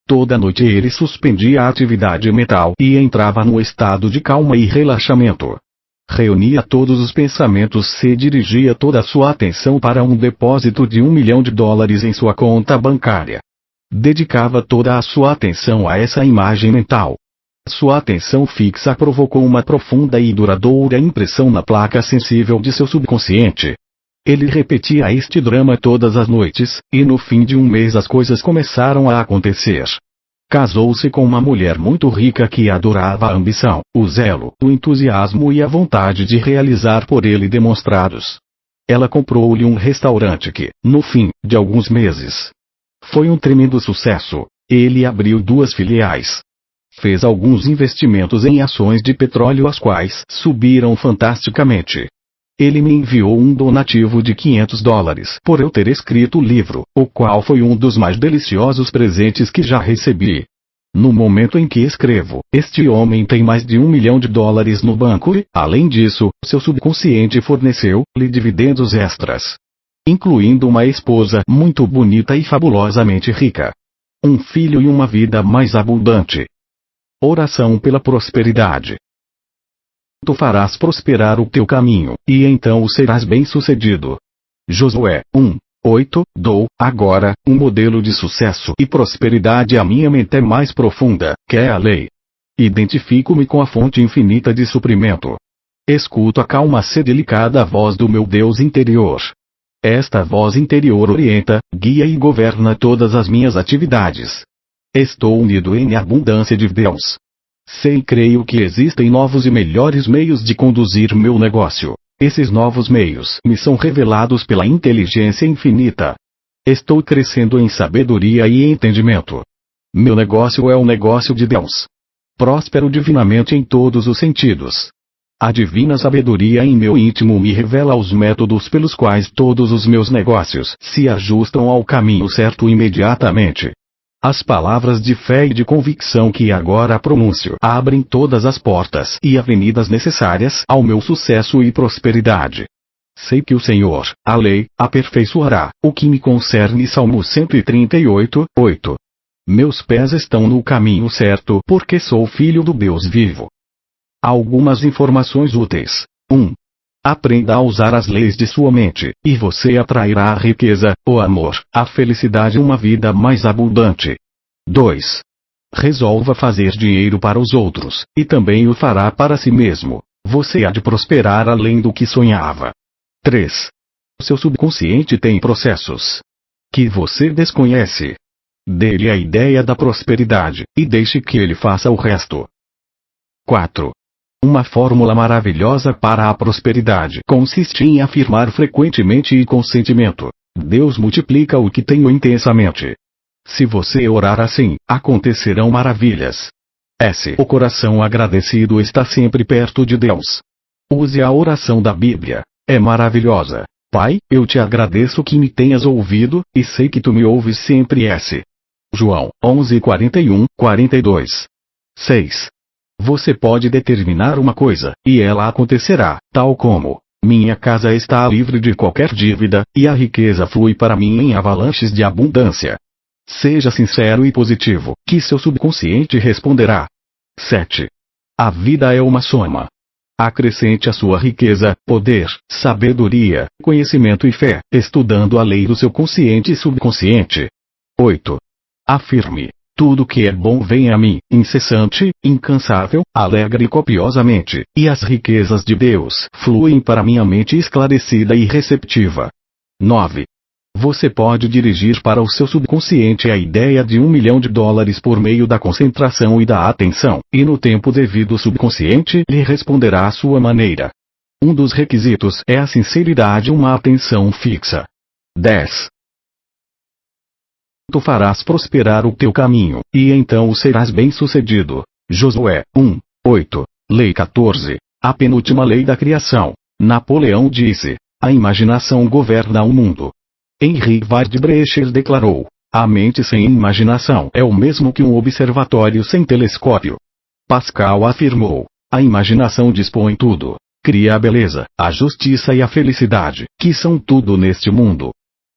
Toda noite ele suspendia a atividade mental e entrava no estado de calma e relaxamento. Reunia todos os pensamentos e dirigia toda a sua atenção para um depósito de $1 milhão em sua conta bancária. Dedicava toda a sua atenção a essa imagem mental. Sua atenção fixa provocou uma profunda e duradoura impressão na placa sensível de seu subconsciente. Ele repetia este drama todas as noites, e no fim de um mês as coisas começaram a acontecer. Casou-se com uma mulher muito rica que adorava a ambição, o zelo, o entusiasmo e a vontade de realizar por ele demonstrados. Ela comprou-lhe um restaurante que, no fim de alguns meses, foi um tremendo sucesso. Ele abriu 2 filiais. Fez alguns investimentos em ações de petróleo as quais subiram fantasticamente. Ele me enviou um donativo de $500 por eu ter escrito o livro, o qual foi um dos mais deliciosos presentes que já recebi. No momento em que escrevo, este homem tem mais de $1 milhão no banco e, além disso, seu subconsciente forneceu-lhe dividendos extras. Incluindo uma esposa muito bonita e fabulosamente rica. Um filho e uma vida mais abundante. Oração pela prosperidade. Tu farás prosperar o teu caminho, e então serás bem-sucedido. Josué 1:8. Dou, agora, um modelo de sucesso e prosperidade à minha mente mais profunda, que é a lei. Identifico-me com a fonte infinita de suprimento. Escuto a calma e delicada voz do meu Deus interior. Esta voz interior orienta, guia e governa todas as minhas atividades. Estou unido em abundância de Deus. Sei e creio que existem novos e melhores meios de conduzir meu negócio. Esses novos meios me são revelados pela inteligência infinita. Estou crescendo em sabedoria e entendimento. Meu negócio é o negócio de Deus. Próspero divinamente em todos os sentidos. A divina sabedoria em meu íntimo me revela os métodos pelos quais todos os meus negócios se ajustam ao caminho certo imediatamente. As palavras de fé e de convicção que agora pronuncio abrem todas as portas e avenidas necessárias ao meu sucesso e prosperidade. Sei que o Senhor, a lei, aperfeiçoará o que me concerne. Salmo 138:8. Meus pés estão no caminho certo porque sou filho do Deus vivo. Algumas informações úteis. 1. Aprenda a usar as leis de sua mente, e você atrairá a riqueza, o amor, a felicidade e uma vida mais abundante. 2. Resolva fazer dinheiro para os outros, e também o fará para si mesmo. Você há de prosperar além do que sonhava. 3. Seu subconsciente tem processos que você desconhece. Dê-lhe a ideia da prosperidade, e deixe que ele faça o resto. 4. Uma fórmula maravilhosa para a prosperidade consiste em afirmar frequentemente e com sentimento: Deus multiplica o que tenho intensamente. Se você orar assim, acontecerão maravilhas. O coração agradecido está sempre perto de Deus. Use a oração da Bíblia. É maravilhosa. Pai, eu te agradeço que me tenhas ouvido, e sei que tu me ouves sempre. João 11:41-42. 6. Você pode determinar uma coisa, e ela acontecerá, tal como: minha casa está livre de qualquer dívida, e a riqueza flui para mim em avalanches de abundância. Seja sincero e positivo, que seu subconsciente responderá. 7. A vida é uma soma. Acrescente a sua riqueza, poder, sabedoria, conhecimento e fé, estudando a lei do seu consciente e subconsciente. 8. Afirme: tudo que é bom vem a mim, incessante, incansável, alegre e copiosamente, e as riquezas de Deus fluem para minha mente esclarecida e receptiva. 9. Você pode dirigir para o seu subconsciente a ideia de $1 milhão por meio da concentração e da atenção, e no tempo devido o subconsciente lhe responderá à sua maneira. Um dos requisitos é a sinceridade e uma atenção fixa. 10. Tu farás prosperar o teu caminho, e então serás bem-sucedido. Josué 1:8. Lei 14. A penúltima lei da criação. Napoleão disse: a imaginação governa o mundo. Henri Ward Brecher declarou: a mente sem imaginação é o mesmo que um observatório sem telescópio. Pascal afirmou: a imaginação dispõe tudo. Cria a beleza, a justiça e a felicidade, que são tudo neste mundo.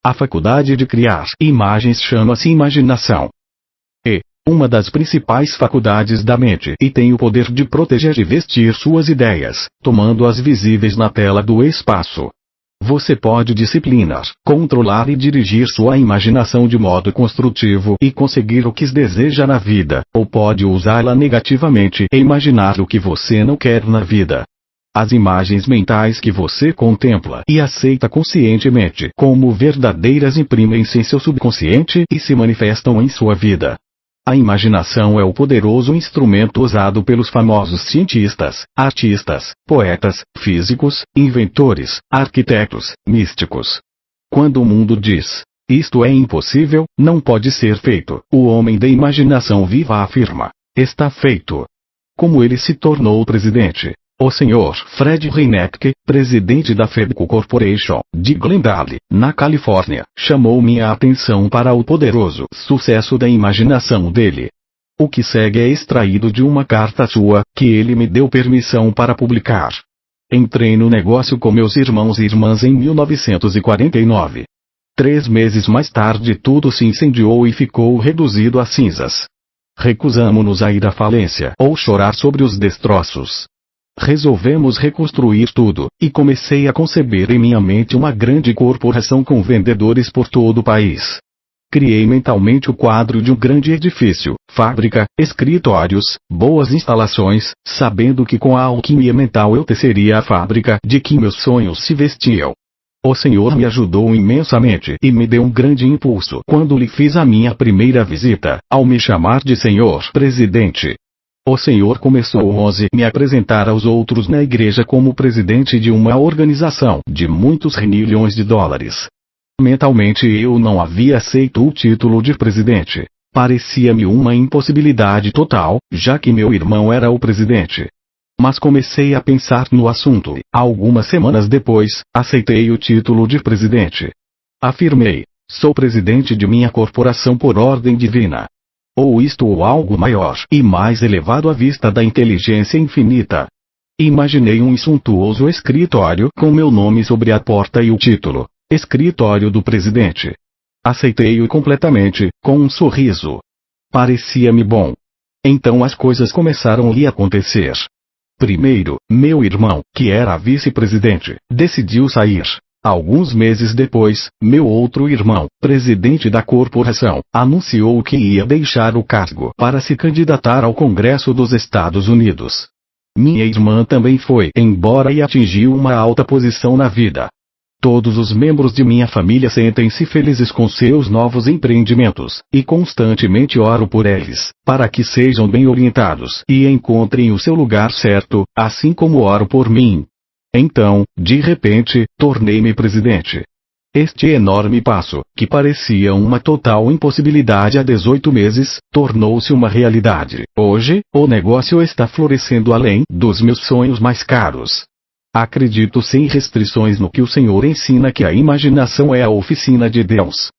A faculdade de criar imagens chama-se imaginação. É uma das principais faculdades da mente e tem o poder de proteger e vestir suas ideias, tomando-as visíveis na tela do espaço. Você pode disciplinar, controlar e dirigir sua imaginação de modo construtivo e conseguir o que deseja na vida, ou pode usá-la negativamente e imaginar o que você não quer na vida. As imagens mentais que você contempla e aceita conscientemente como verdadeiras imprimem-se em seu subconsciente e se manifestam em sua vida. A imaginação é o poderoso instrumento usado pelos famosos cientistas, artistas, poetas, físicos, inventores, arquitetos, místicos. Quando o mundo diz: isto é impossível, não pode ser feito, o homem da imaginação viva afirma: está feito. Como ele se tornou presidente? O Sr. Fred Reineck, presidente da Fabco Corporation, de Glendale, na Califórnia, chamou minha atenção para o poderoso sucesso da imaginação dele. O que segue é extraído de uma carta sua, que ele me deu permissão para publicar. Entrei no negócio com meus irmãos e irmãs em 1949. 3 meses mais tarde tudo se incendiou e ficou reduzido a cinzas. Recusamo-nos a ir à falência ou chorar sobre os destroços. Resolvemos reconstruir tudo, e comecei a conceber em minha mente uma grande corporação com vendedores por todo o país. Criei mentalmente o quadro de um grande edifício, fábrica, escritórios, boas instalações, sabendo que com a alquimia mental eu teceria a fábrica de que meus sonhos se vestiam. O Senhor me ajudou imensamente e me deu um grande impulso quando lhe fiz a minha primeira visita, ao me chamar de Senhor Presidente. O Senhor começou a me apresentar aos outros na igreja como presidente de uma organização de muitos milhões de dólares. Mentalmente eu não havia aceito o título de presidente. Parecia-me uma impossibilidade total, já que meu irmão era o presidente. Mas comecei a pensar no assunto e, algumas semanas depois, aceitei o título de presidente. Afirmei: sou presidente de minha corporação por ordem divina. Ou isto ou algo maior e mais elevado à vista da inteligência infinita. Imaginei um suntuoso escritório com meu nome sobre a porta e o título: Escritório do Presidente. Aceitei-o completamente, com um sorriso. Parecia-me bom. Então as coisas começaram a acontecer. Primeiro, meu irmão, que era vice-presidente, decidiu sair. Alguns meses depois, meu outro irmão, presidente da corporação, anunciou que ia deixar o cargo para se candidatar ao Congresso dos Estados Unidos. Minha irmã também foi embora e atingiu uma alta posição na vida. Todos os membros de minha família sentem-se felizes com seus novos empreendimentos, e constantemente oro por eles, para que sejam bem orientados e encontrem o seu lugar certo, assim como oro por mim. Então, de repente, tornei-me presidente. Este enorme passo, que parecia uma total impossibilidade há 18 meses, tornou-se uma realidade. Hoje, o negócio está florescendo além dos meus sonhos mais caros. Acredito sem restrições no que o Senhor ensina, que a imaginação é a oficina de Deus.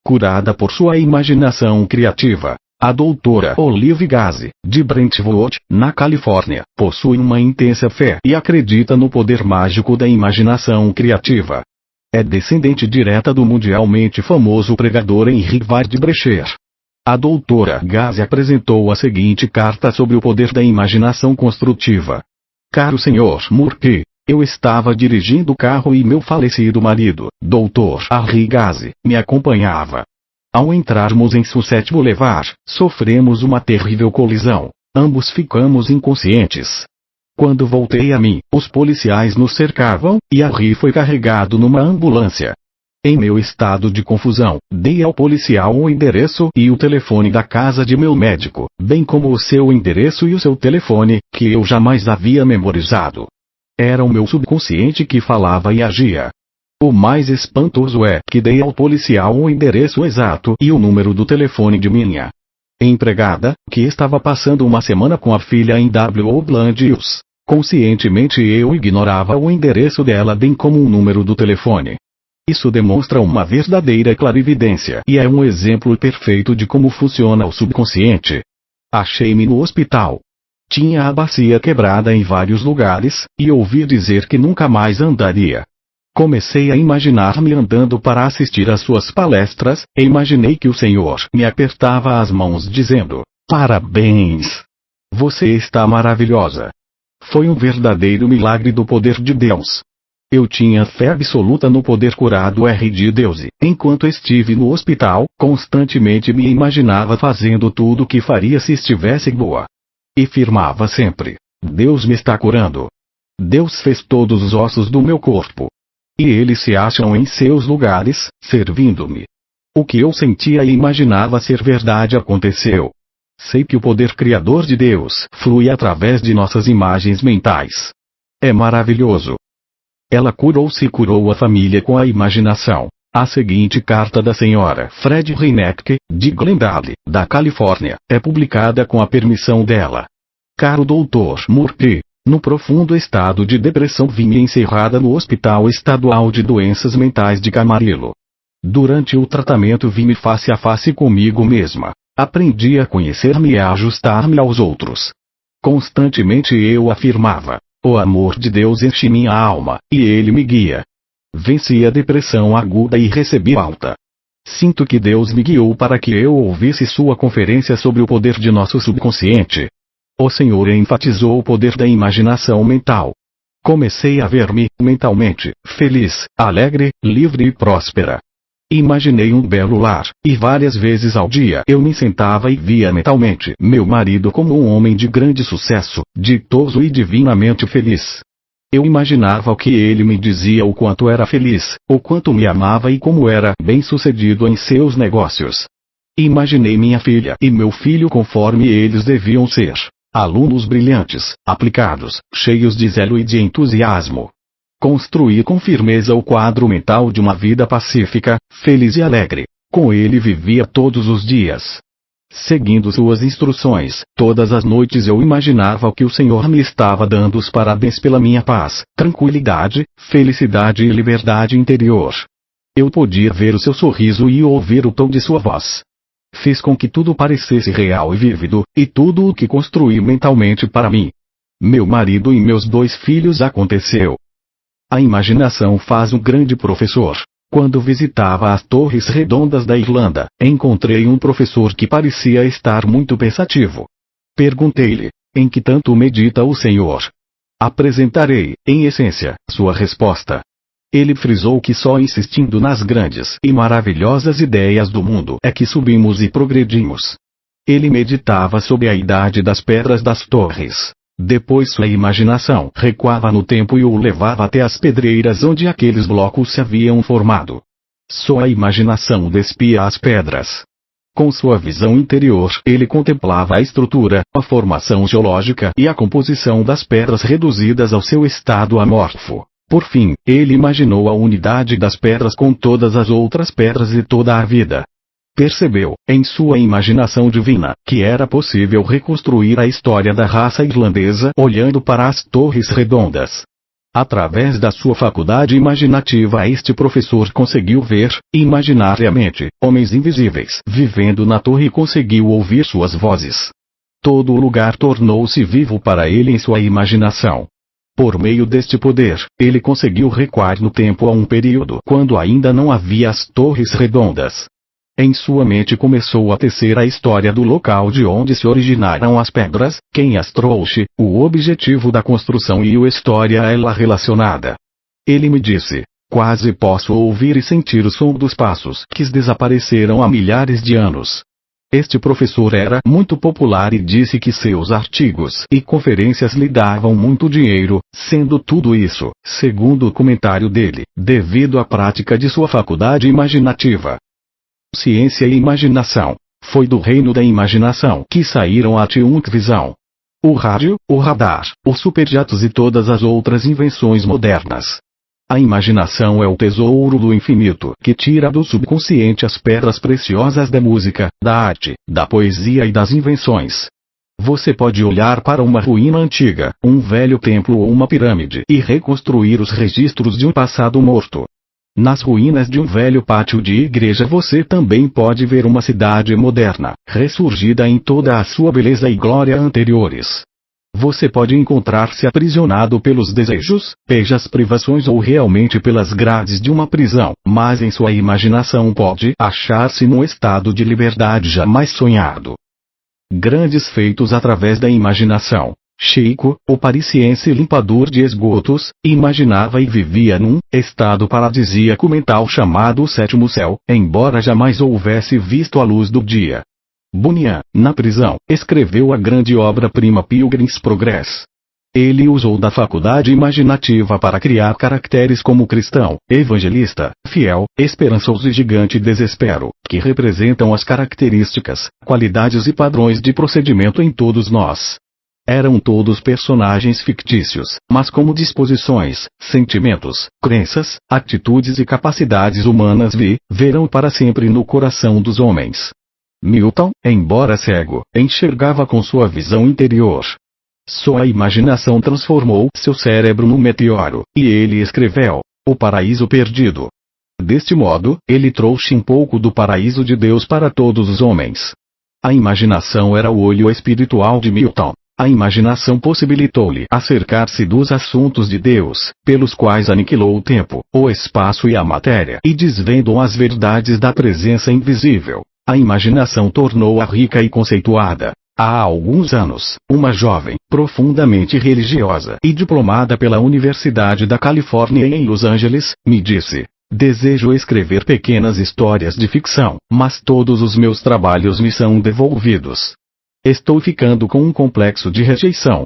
Curada por sua imaginação criativa, a doutora Olive Gazi, de Brentwood, na Califórnia, possui uma intensa fé e acredita no poder mágico da imaginação criativa. É descendente direta do mundialmente famoso pregador Henri Ward Brecher. A doutora Gazi apresentou a seguinte carta sobre o poder da imaginação construtiva. Caro Sr. Murphy, eu estava dirigindo o carro e meu falecido marido, Dr. Henri Gazi, me acompanhava. Ao entrarmos em Sunset Boulevard, sofremos uma terrível colisão. Ambos ficamos inconscientes. Quando voltei a mim, os policiais nos cercavam, e Henri foi carregado numa ambulância. Em meu estado de confusão, dei ao policial o endereço e o telefone da casa de meu médico, bem como o seu endereço e o seu telefone, que eu jamais havia memorizado. Era o meu subconsciente que falava e agia. O mais espantoso é que dei ao policial o endereço exato e o número do telefone de minha empregada, que estava passando uma semana com a filha em Woodland Hills. Conscientemente eu ignorava o endereço dela bem como o número do telefone. Isso demonstra uma verdadeira clarividência e é um exemplo perfeito de como funciona o subconsciente. Achei-me no hospital. Tinha a bacia quebrada em vários lugares, e ouvi dizer que nunca mais andaria. Comecei a imaginar-me andando para assistir às suas palestras, e imaginei que o Senhor me apertava as mãos dizendo: "Parabéns! Você está maravilhosa." Foi um verdadeiro milagre do poder de Deus. Eu tinha fé absoluta no poder curado de Deus e, enquanto estive no hospital, constantemente me imaginava fazendo tudo o que faria se estivesse boa. E afirmava sempre: Deus me está curando. Deus fez todos os ossos do meu corpo. E eles se acham em seus lugares, servindo-me. O que eu sentia e imaginava ser verdade aconteceu. Sei que o poder criador de Deus flui através de nossas imagens mentais. É maravilhoso. Ela curou-se e curou a família com a imaginação. A seguinte carta da senhora Fred Reineck, de Glendale, da Califórnia, é publicada com a permissão dela. Caro Dr. Murphy, no profundo estado de depressão vi-me encerrada no Hospital Estadual de Doenças Mentais de Camarillo. Durante o tratamento vi-me face a face comigo mesma. Aprendi a conhecer-me e a ajustar-me aos outros. Constantemente eu afirmava: o amor de Deus enche minha alma, e Ele me guia. Venci a depressão aguda e recebi alta. Sinto que Deus me guiou para que eu ouvisse sua conferência sobre o poder de nosso subconsciente. O Senhor enfatizou o poder da imaginação mental. Comecei a ver-me, mentalmente, feliz, alegre, livre e próspera. Imaginei um belo lar, e várias vezes ao dia eu me sentava e via mentalmente meu marido como um homem de grande sucesso, ditoso e divinamente feliz. Eu imaginava o que ele me dizia, o quanto era feliz, o quanto me amava e como era bem-sucedido em seus negócios. Imaginei minha filha e meu filho conforme eles deviam ser. Alunos brilhantes, aplicados, cheios de zelo e de entusiasmo. Construí com firmeza o quadro mental de uma vida pacífica, feliz e alegre. Com ele vivia todos os dias. Seguindo suas instruções, todas as noites eu imaginava que o Senhor me estava dando os parabéns pela minha paz, tranquilidade, felicidade e liberdade interior. Eu podia ver o seu sorriso e ouvir o tom de sua voz. Fiz com que tudo parecesse real e vívido, e tudo o que construí mentalmente para mim, meu marido e meus 2 filhos aconteceu. A imaginação faz um grande professor. Quando visitava as Torres Redondas da Irlanda, encontrei um professor que parecia estar muito pensativo. Perguntei-lhe: em que tanto medita o Senhor? Apresentarei, em essência, sua resposta. Ele frisou que só insistindo nas grandes e maravilhosas ideias do mundo é que subimos e progredimos. Ele meditava sobre a idade das pedras das torres. Depois sua imaginação recuava no tempo e o levava até as pedreiras onde aqueles blocos se haviam formado. Sua imaginação despia as pedras. Com sua visão interior, ele contemplava a estrutura, a formação geológica e a composição das pedras reduzidas ao seu estado amorfo. Por fim, ele imaginou a unidade das pedras com todas as outras pedras e toda a vida. Percebeu, em sua imaginação divina, que era possível reconstruir a história da raça irlandesa olhando para as Torres Redondas. Através da sua faculdade imaginativa, este professor conseguiu ver, imaginariamente, homens invisíveis vivendo na torre e conseguiu ouvir suas vozes. Todo o lugar tornou-se vivo para ele em sua imaginação. Por meio deste poder, ele conseguiu recuar no tempo a um período quando ainda não havia as Torres Redondas. Em sua mente começou a tecer a história do local de onde se originaram as pedras, quem as trouxe, o objetivo da construção e a história a ela relacionada. Ele me disse: quase posso ouvir e sentir o som dos passos que desapareceram há milhares de anos. Este professor era muito popular e disse que seus artigos e conferências lhe davam muito dinheiro, sendo tudo isso, segundo o comentário dele, devido à prática de sua faculdade imaginativa. Ciência e imaginação. Foi do reino da imaginação que saíram a triunfvisão. O rádio, o radar, os superjatos e todas as outras invenções modernas. A imaginação é o tesouro do infinito que tira do subconsciente as pedras preciosas da música, da arte, da poesia e das invenções. Você pode olhar para uma ruína antiga, um velho templo ou uma pirâmide e reconstruir os registros de um passado morto. Nas ruínas de um velho pátio de igreja você também pode ver uma cidade moderna, ressurgida em toda a sua beleza e glória anteriores. Você pode encontrar-se aprisionado pelos desejos, pelas privações ou realmente pelas grades de uma prisão, mas em sua imaginação pode achar-se num estado de liberdade jamais sonhado. Grandes feitos através da imaginação. Chico, o parisiense limpador de esgotos, imaginava e vivia num estado paradisíaco mental chamado sétimo céu, embora jamais houvesse visto a luz do dia. Bunyan, na prisão, escreveu a grande obra-prima Pilgrim's Progress. Ele usou da faculdade imaginativa para criar caracteres como cristão, evangelista, fiel, esperançoso e gigante desespero, que representam as características, qualidades e padrões de procedimento em todos nós. Eram todos personagens fictícios, mas como disposições, sentimentos, crenças, atitudes e capacidades humanas verão para sempre no coração dos homens. Milton, embora cego, enxergava com sua visão interior. Sua imaginação transformou seu cérebro num meteoro, e ele escreveu O Paraíso Perdido. Deste modo, ele trouxe um pouco do paraíso de Deus para todos os homens. A imaginação era o olho espiritual de Milton. A imaginação possibilitou-lhe acercar-se dos assuntos de Deus, pelos quais aniquilou o tempo, o espaço e a matéria, e desvendam as verdades da presença invisível. A imaginação tornou-a rica e conceituada. Há alguns anos, uma jovem, profundamente religiosa e diplomada pela Universidade da Califórnia em Los Angeles, me disse: desejo escrever pequenas histórias de ficção, mas todos os meus trabalhos me são devolvidos. Estou ficando com um complexo de rejeição.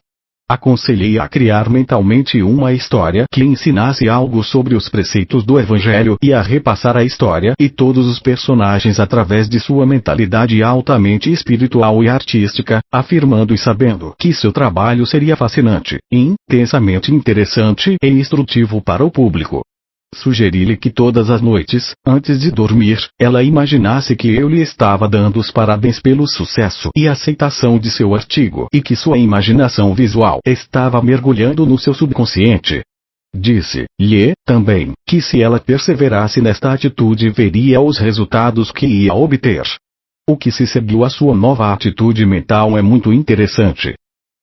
Aconselhei-a a criar mentalmente uma história que ensinasse algo sobre os preceitos do Evangelho e a repassar a história e todos os personagens através de sua mentalidade altamente espiritual e artística, afirmando e sabendo que seu trabalho seria fascinante, intensamente interessante e instrutivo para o público. Sugeri-lhe que todas as noites, antes de dormir, ela imaginasse que eu lhe estava dando os parabéns pelo sucesso e aceitação de seu artigo e que sua imaginação visual estava mergulhando no seu subconsciente. Disse-lhe, também, que se ela perseverasse nesta atitude veria os resultados que ia obter. O que se seguiu à sua nova atitude mental é muito interessante.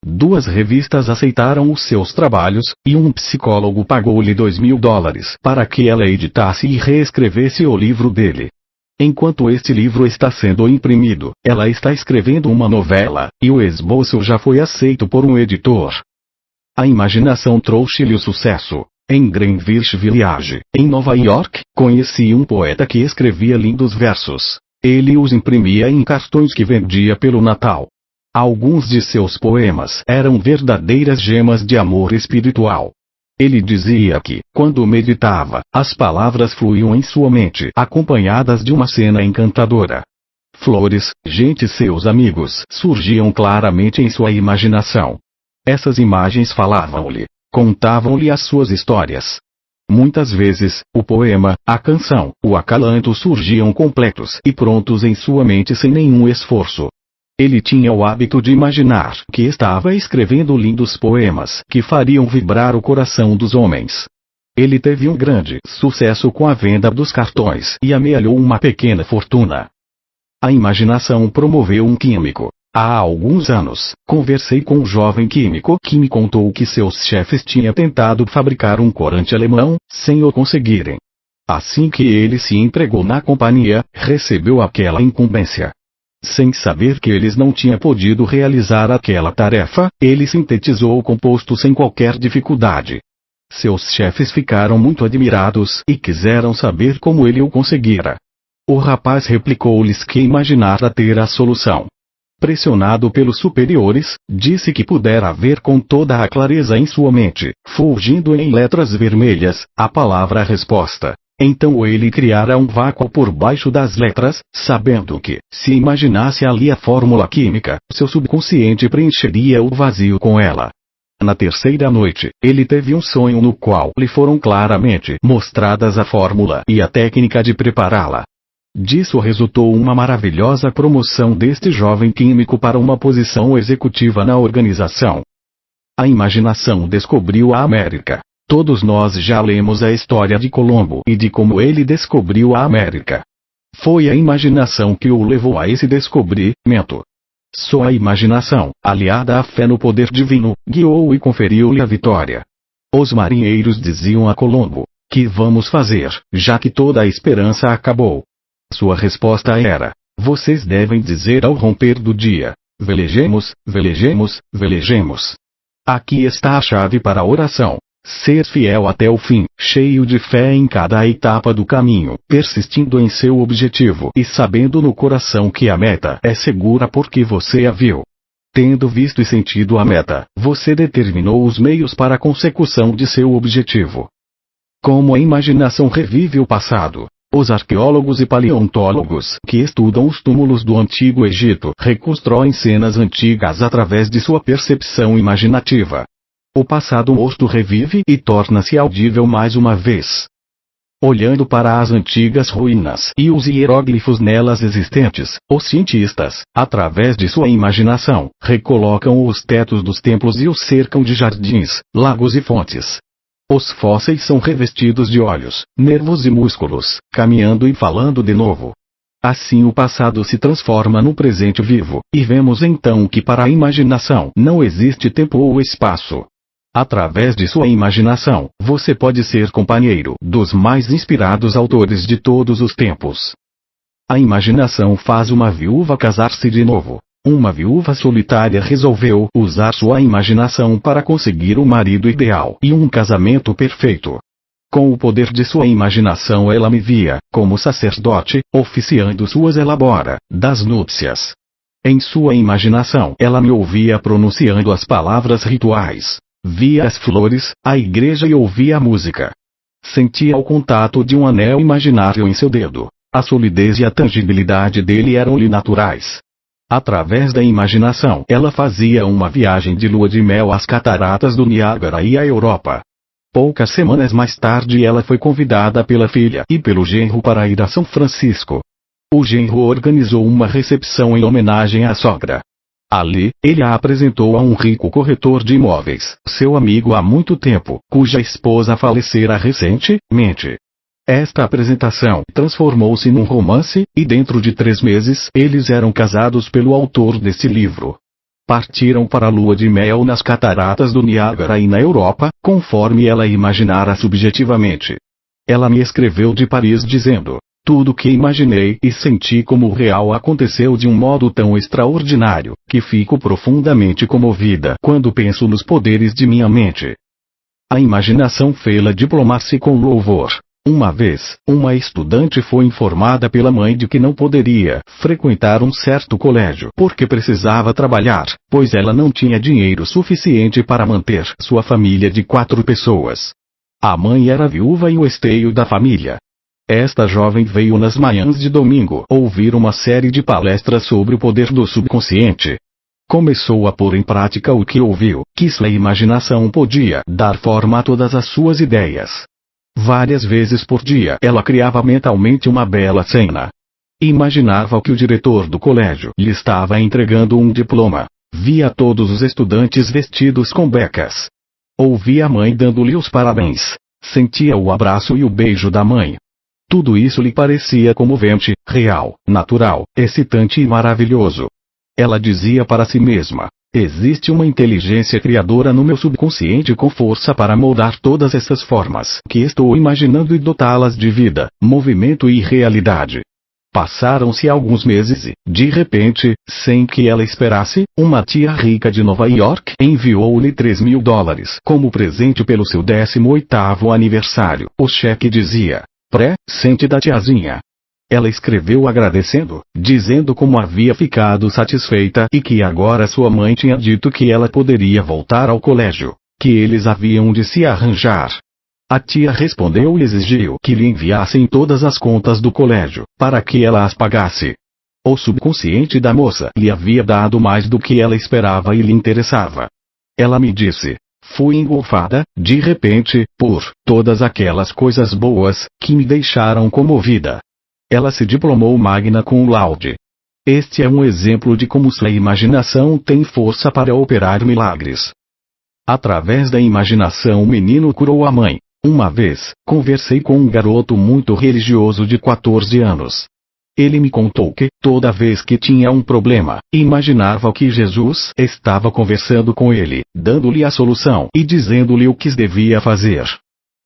2 revistas aceitaram os seus trabalhos, e um psicólogo pagou-lhe $2.000 para que ela editasse e reescrevesse o livro dele. Enquanto este livro está sendo imprimido, ela está escrevendo uma novela, e o esboço já foi aceito por um editor. A imaginação trouxe-lhe o sucesso. Em Greenwich Village, em Nova York, conheci um poeta que escrevia lindos versos. Ele os imprimia em cartões que vendia pelo Natal. Alguns de seus poemas eram verdadeiras gemas de amor espiritual. Ele dizia que, quando meditava, as palavras fluíam em sua mente, acompanhadas de uma cena encantadora. Flores, gente e seus amigos surgiam claramente em sua imaginação. Essas imagens falavam-lhe, contavam-lhe as suas histórias. Muitas vezes, o poema, a canção, o acalanto surgiam completos e prontos em sua mente sem nenhum esforço. Ele tinha o hábito de imaginar que estava escrevendo lindos poemas que fariam vibrar o coração dos homens. Ele teve um grande sucesso com a venda dos cartões e amealhou uma pequena fortuna. A imaginação promoveu um químico. Há alguns anos, conversei com um jovem químico que me contou que seus chefes tinham tentado fabricar um corante alemão, sem o conseguirem. Assim que ele se entregou na companhia, recebeu aquela incumbência. Sem saber que eles não tinham podido realizar aquela tarefa, ele sintetizou o composto sem qualquer dificuldade. Seus chefes ficaram muito admirados e quiseram saber como ele o conseguira. O rapaz replicou-lhes que imaginara ter a solução. Pressionado pelos superiores, disse que pudera ver com toda a clareza em sua mente, fulgindo em letras vermelhas, a palavra resposta. Então ele criara um vácuo por baixo das letras, sabendo que, se imaginasse ali a fórmula química, seu subconsciente preencheria o vazio com ela. Na terceira noite, ele teve um sonho no qual lhe foram claramente mostradas a fórmula e a técnica de prepará-la. Disso resultou uma maravilhosa promoção deste jovem químico para uma posição executiva na organização. A imaginação descobriu a América. Todos nós já lemos a história de Colombo e de como ele descobriu a América. Foi a imaginação que o levou a esse descobrimento. Só a imaginação, aliada à fé no poder divino, guiou-o e conferiu-lhe a vitória. Os marinheiros diziam a Colombo: "Que vamos fazer, já que toda a esperança acabou?" Sua resposta era: "Vocês devem dizer ao romper do dia: velejemos, velejemos, velejemos." Aqui está a chave para a oração. Ser fiel até o fim, cheio de fé em cada etapa do caminho, persistindo em seu objetivo e sabendo no coração que a meta é segura porque você a viu. Tendo visto e sentido a meta, você determinou os meios para a consecução de seu objetivo. Como a imaginação revive o passado. Os arqueólogos e paleontólogos que estudam os túmulos do Antigo Egito reconstroem cenas antigas através de sua percepção imaginativa. O passado rosto revive e torna-se audível mais uma vez. Olhando para as antigas ruínas e os hieróglifos nelas existentes, os cientistas, através de sua imaginação, recolocam os tetos dos templos e os cercam de jardins, lagos e fontes. Os fósseis são revestidos de olhos, nervos e músculos, caminhando e falando de novo. Assim o passado se transforma no presente vivo, e vemos então que para a imaginação não existe tempo ou espaço. Através de sua imaginação, você pode ser companheiro dos mais inspirados autores de todos os tempos. A imaginação faz uma viúva casar-se de novo. Uma viúva solitária resolveu usar sua imaginação para conseguir o marido ideal e um casamento perfeito. Com o poder de sua imaginação ela me via, como sacerdote, oficiando suas elaboradas núpcias. Em sua imaginação ela me ouvia pronunciando as palavras rituais. Via as flores, a igreja e ouvia a música. Sentia o contato de um anel imaginário em seu dedo. A solidez e a tangibilidade dele eram-lhe naturais. Através da imaginação, ela fazia uma viagem de lua de mel às cataratas do Niágara e à Europa. Poucas semanas mais tarde ela foi convidada pela filha e pelo genro para ir a São Francisco. O genro organizou uma recepção em homenagem à sogra. Ali, ele a apresentou a um rico corretor de imóveis, seu amigo há muito tempo, cuja esposa falecera recentemente. Esta apresentação transformou-se num romance, e dentro de 3 meses eles eram casados pelo autor desse livro. Partiram para a lua de mel nas cataratas do Niágara e na Europa, conforme ela imaginara subjetivamente. Ela me escreveu de Paris dizendo: "Tudo o que imaginei e senti como real aconteceu de um modo tão extraordinário, que fico profundamente comovida quando penso nos poderes de minha mente." A imaginação fê-la diplomar-se com louvor. Uma vez, uma estudante foi informada pela mãe de que não poderia frequentar um certo colégio porque precisava trabalhar, pois ela não tinha dinheiro suficiente para manter sua família de 4 pessoas. A mãe era viúva e o esteio da família. Esta jovem veio nas manhãs de domingo ouvir uma série de palestras sobre o poder do subconsciente. Começou a pôr em prática o que ouviu, que sua imaginação podia dar forma a todas as suas ideias. Várias vezes por dia ela criava mentalmente uma bela cena. Imaginava que o diretor do colégio lhe estava entregando um diploma. Via todos os estudantes vestidos com becas. Ouvia a mãe dando-lhe os parabéns. Sentia o abraço e o beijo da mãe. Tudo isso lhe parecia comovente, real, natural, excitante e maravilhoso. Ela dizia para si mesma: "Existe uma inteligência criadora no meu subconsciente com força para moldar todas essas formas que estou imaginando e dotá-las de vida, movimento e realidade." Passaram-se alguns meses e, de repente, sem que ela esperasse, uma tia rica de Nova York enviou-lhe $3.000 como presente pelo seu 18º aniversário. O cheque dizia: "Presente da tiazinha." Ela escreveu agradecendo, dizendo como havia ficado satisfeita e que agora sua mãe tinha dito que ela poderia voltar ao colégio, que eles haviam de se arranjar. A tia respondeu e exigiu que lhe enviassem todas as contas do colégio, para que ela as pagasse. O subconsciente da moça lhe havia dado mais do que ela esperava e lhe interessava. Ela me disse: Fui engolfada, de repente, por todas aquelas coisas boas, que me deixaram comovida. Ela se diplomou magna cum laude. Este é um exemplo de como sua imaginação tem força para operar milagres. Através da imaginação o menino curou a mãe. Uma vez, conversei com um garoto muito religioso de 14 anos. Ele me contou que, toda vez que tinha um problema, imaginava que Jesus estava conversando com ele, dando-lhe a solução e dizendo-lhe o que devia fazer.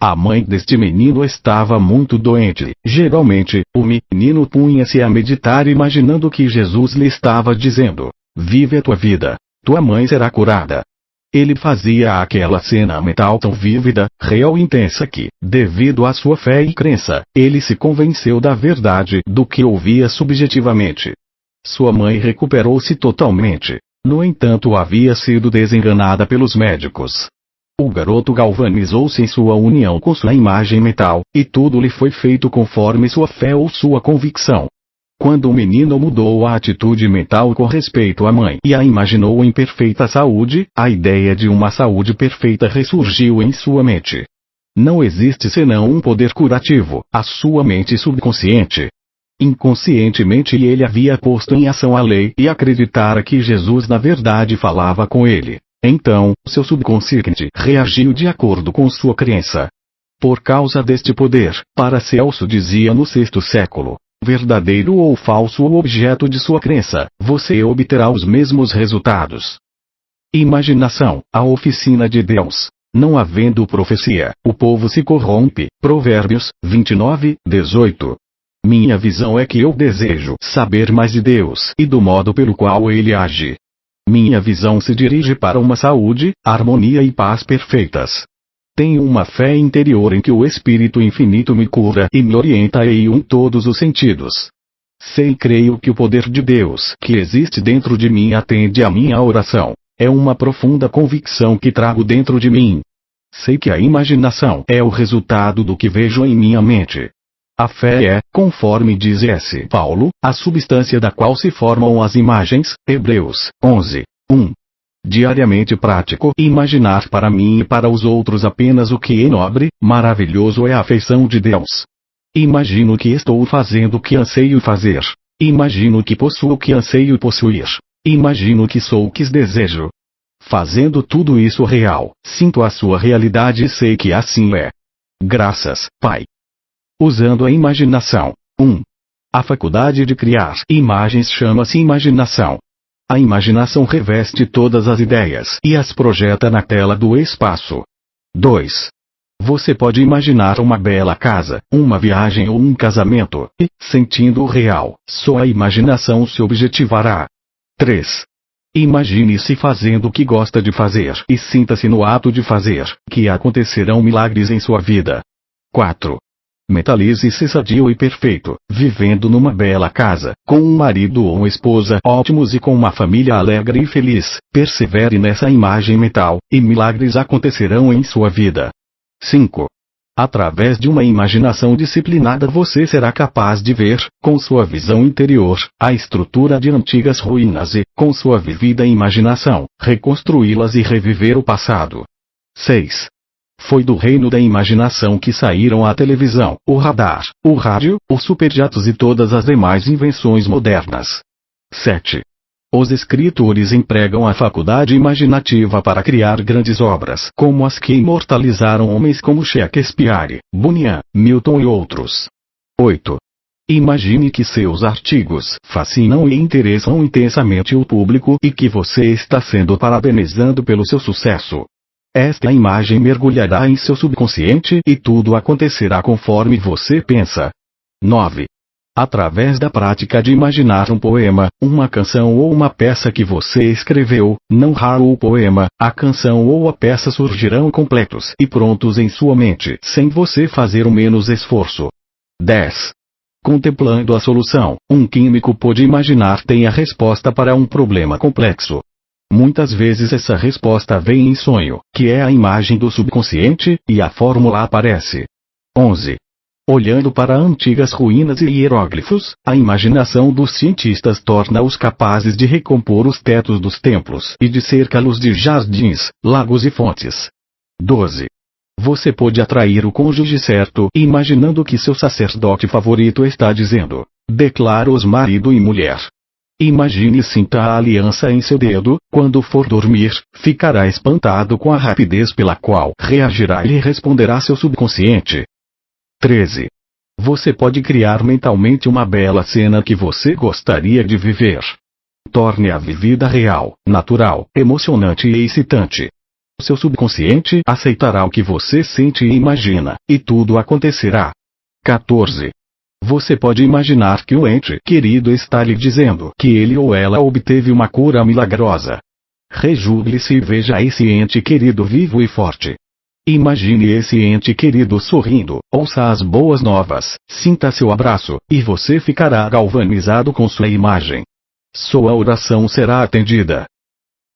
A mãe deste menino estava muito doente. Geralmente, o menino punha-se a meditar imaginando que Jesus lhe estava dizendo: vive a tua vida. Tua mãe será curada. Ele fazia aquela cena mental tão vívida, real e intensa que, devido à sua fé e crença, ele se convenceu da verdade do que ouvia subjetivamente. Sua mãe recuperou-se totalmente. No entanto, havia sido desenganada pelos médicos. O garoto galvanizou-se em sua união com sua imagem mental, e tudo lhe foi feito conforme sua fé ou sua convicção. Quando o menino mudou a atitude mental com respeito à mãe e a imaginou em perfeita saúde, a ideia de uma saúde perfeita ressurgiu em sua mente. Não existe senão um poder curativo, a sua mente subconsciente. Inconscientemente ele havia posto em ação a lei e acreditara que Jesus na verdade falava com ele. Então, seu subconsciente reagiu de acordo com sua crença. Por causa deste poder, Paracelso dizia no sexto século: verdadeiro ou falso o objeto de sua crença, você obterá os mesmos resultados. Imaginação, a oficina de Deus. Não havendo profecia, o povo se corrompe. Provérbios 29:18. Minha visão é que eu desejo saber mais de Deus e do modo pelo qual ele age. Minha visão se dirige para uma saúde, harmonia e paz perfeitas. Tenho uma fé interior em que o Espírito Infinito me cura e me orienta em todos os sentidos. Sei e creio que o poder de Deus que existe dentro de mim atende à minha oração. É uma profunda convicção que trago dentro de mim. Sei que a imaginação é o resultado do que vejo em minha mente. A fé é, conforme diz S. Paulo, a substância da qual se formam as imagens. Hebreus 11:1. Diariamente prático imaginar para mim e para os outros apenas o que é nobre, maravilhoso é a afeição de Deus. Imagino que estou fazendo o que anseio fazer. Imagino que possuo o que anseio possuir. Imagino que sou o que desejo. Fazendo tudo isso real, sinto a sua realidade e sei que assim é. Graças, Pai. Usando a imaginação. 1. A faculdade de criar imagens chama-se imaginação. A imaginação reveste todas as ideias e as projeta na tela do espaço. 2. Você pode imaginar uma bela casa, uma viagem ou um casamento, e, sentindo o real, só a imaginação se objetivará. 3. Imagine-se fazendo o que gosta de fazer e sinta-se no ato de fazer, que acontecerão milagres em sua vida. 4. Mentalize-se sadio e perfeito, vivendo numa bela casa, com um marido ou uma esposa ótimos e com uma família alegre e feliz. Persevere nessa imagem mental, e milagres acontecerão em sua vida. 5. Através de uma imaginação disciplinada você será capaz de ver, com sua visão interior, a estrutura de antigas ruínas e, com sua vivida imaginação, reconstruí-las e reviver o passado. 6. Foi do reino da imaginação que saíram a televisão, o radar, o rádio, os superjatos e todas as demais invenções modernas. 7. Os escritores empregam a faculdade imaginativa para criar grandes obras, como as que imortalizaram homens como Shakespeare, Bunyan, Milton e outros. 8. Imagine que seus artigos fascinam e interessam intensamente o público e que você está sendo parabenizado pelo seu sucesso. Esta imagem mergulhará em seu subconsciente e tudo acontecerá conforme você pensa. 9. Através da prática de imaginar um poema, uma canção ou uma peça que você escreveu, não raro o poema, a canção ou a peça surgirão completos e prontos em sua mente, sem você fazer o menos esforço. 10. Contemplando a solução, um químico pode imaginar tem a resposta para um problema complexo. Muitas vezes essa resposta vem em sonho, que é a imagem do subconsciente, e a fórmula aparece. 11. Olhando para antigas ruínas e hieróglifos, a imaginação dos cientistas torna-os capazes de recompor os tetos dos templos e de cercá-los de jardins, lagos e fontes. 12. Você pode atrair o cônjuge certo imaginando que seu sacerdote favorito está dizendo: declara-os marido e mulher. Imagine e sinta a aliança em seu dedo. Quando for dormir, ficará espantado com a rapidez pela qual reagirá e responderá seu subconsciente. 13. Você pode criar mentalmente uma bela cena que você gostaria de viver. Torne-a vivida real, natural, emocionante e excitante. Seu subconsciente aceitará o que você sente e imagina, e tudo acontecerá. 14. Você pode imaginar que o ente querido está lhe dizendo que ele ou ela obteve uma cura milagrosa. Rejuble-se e veja esse ente querido vivo e forte. Imagine esse ente querido sorrindo, ouça as boas novas, sinta seu abraço, e você ficará galvanizado com sua imagem. Sua oração será atendida.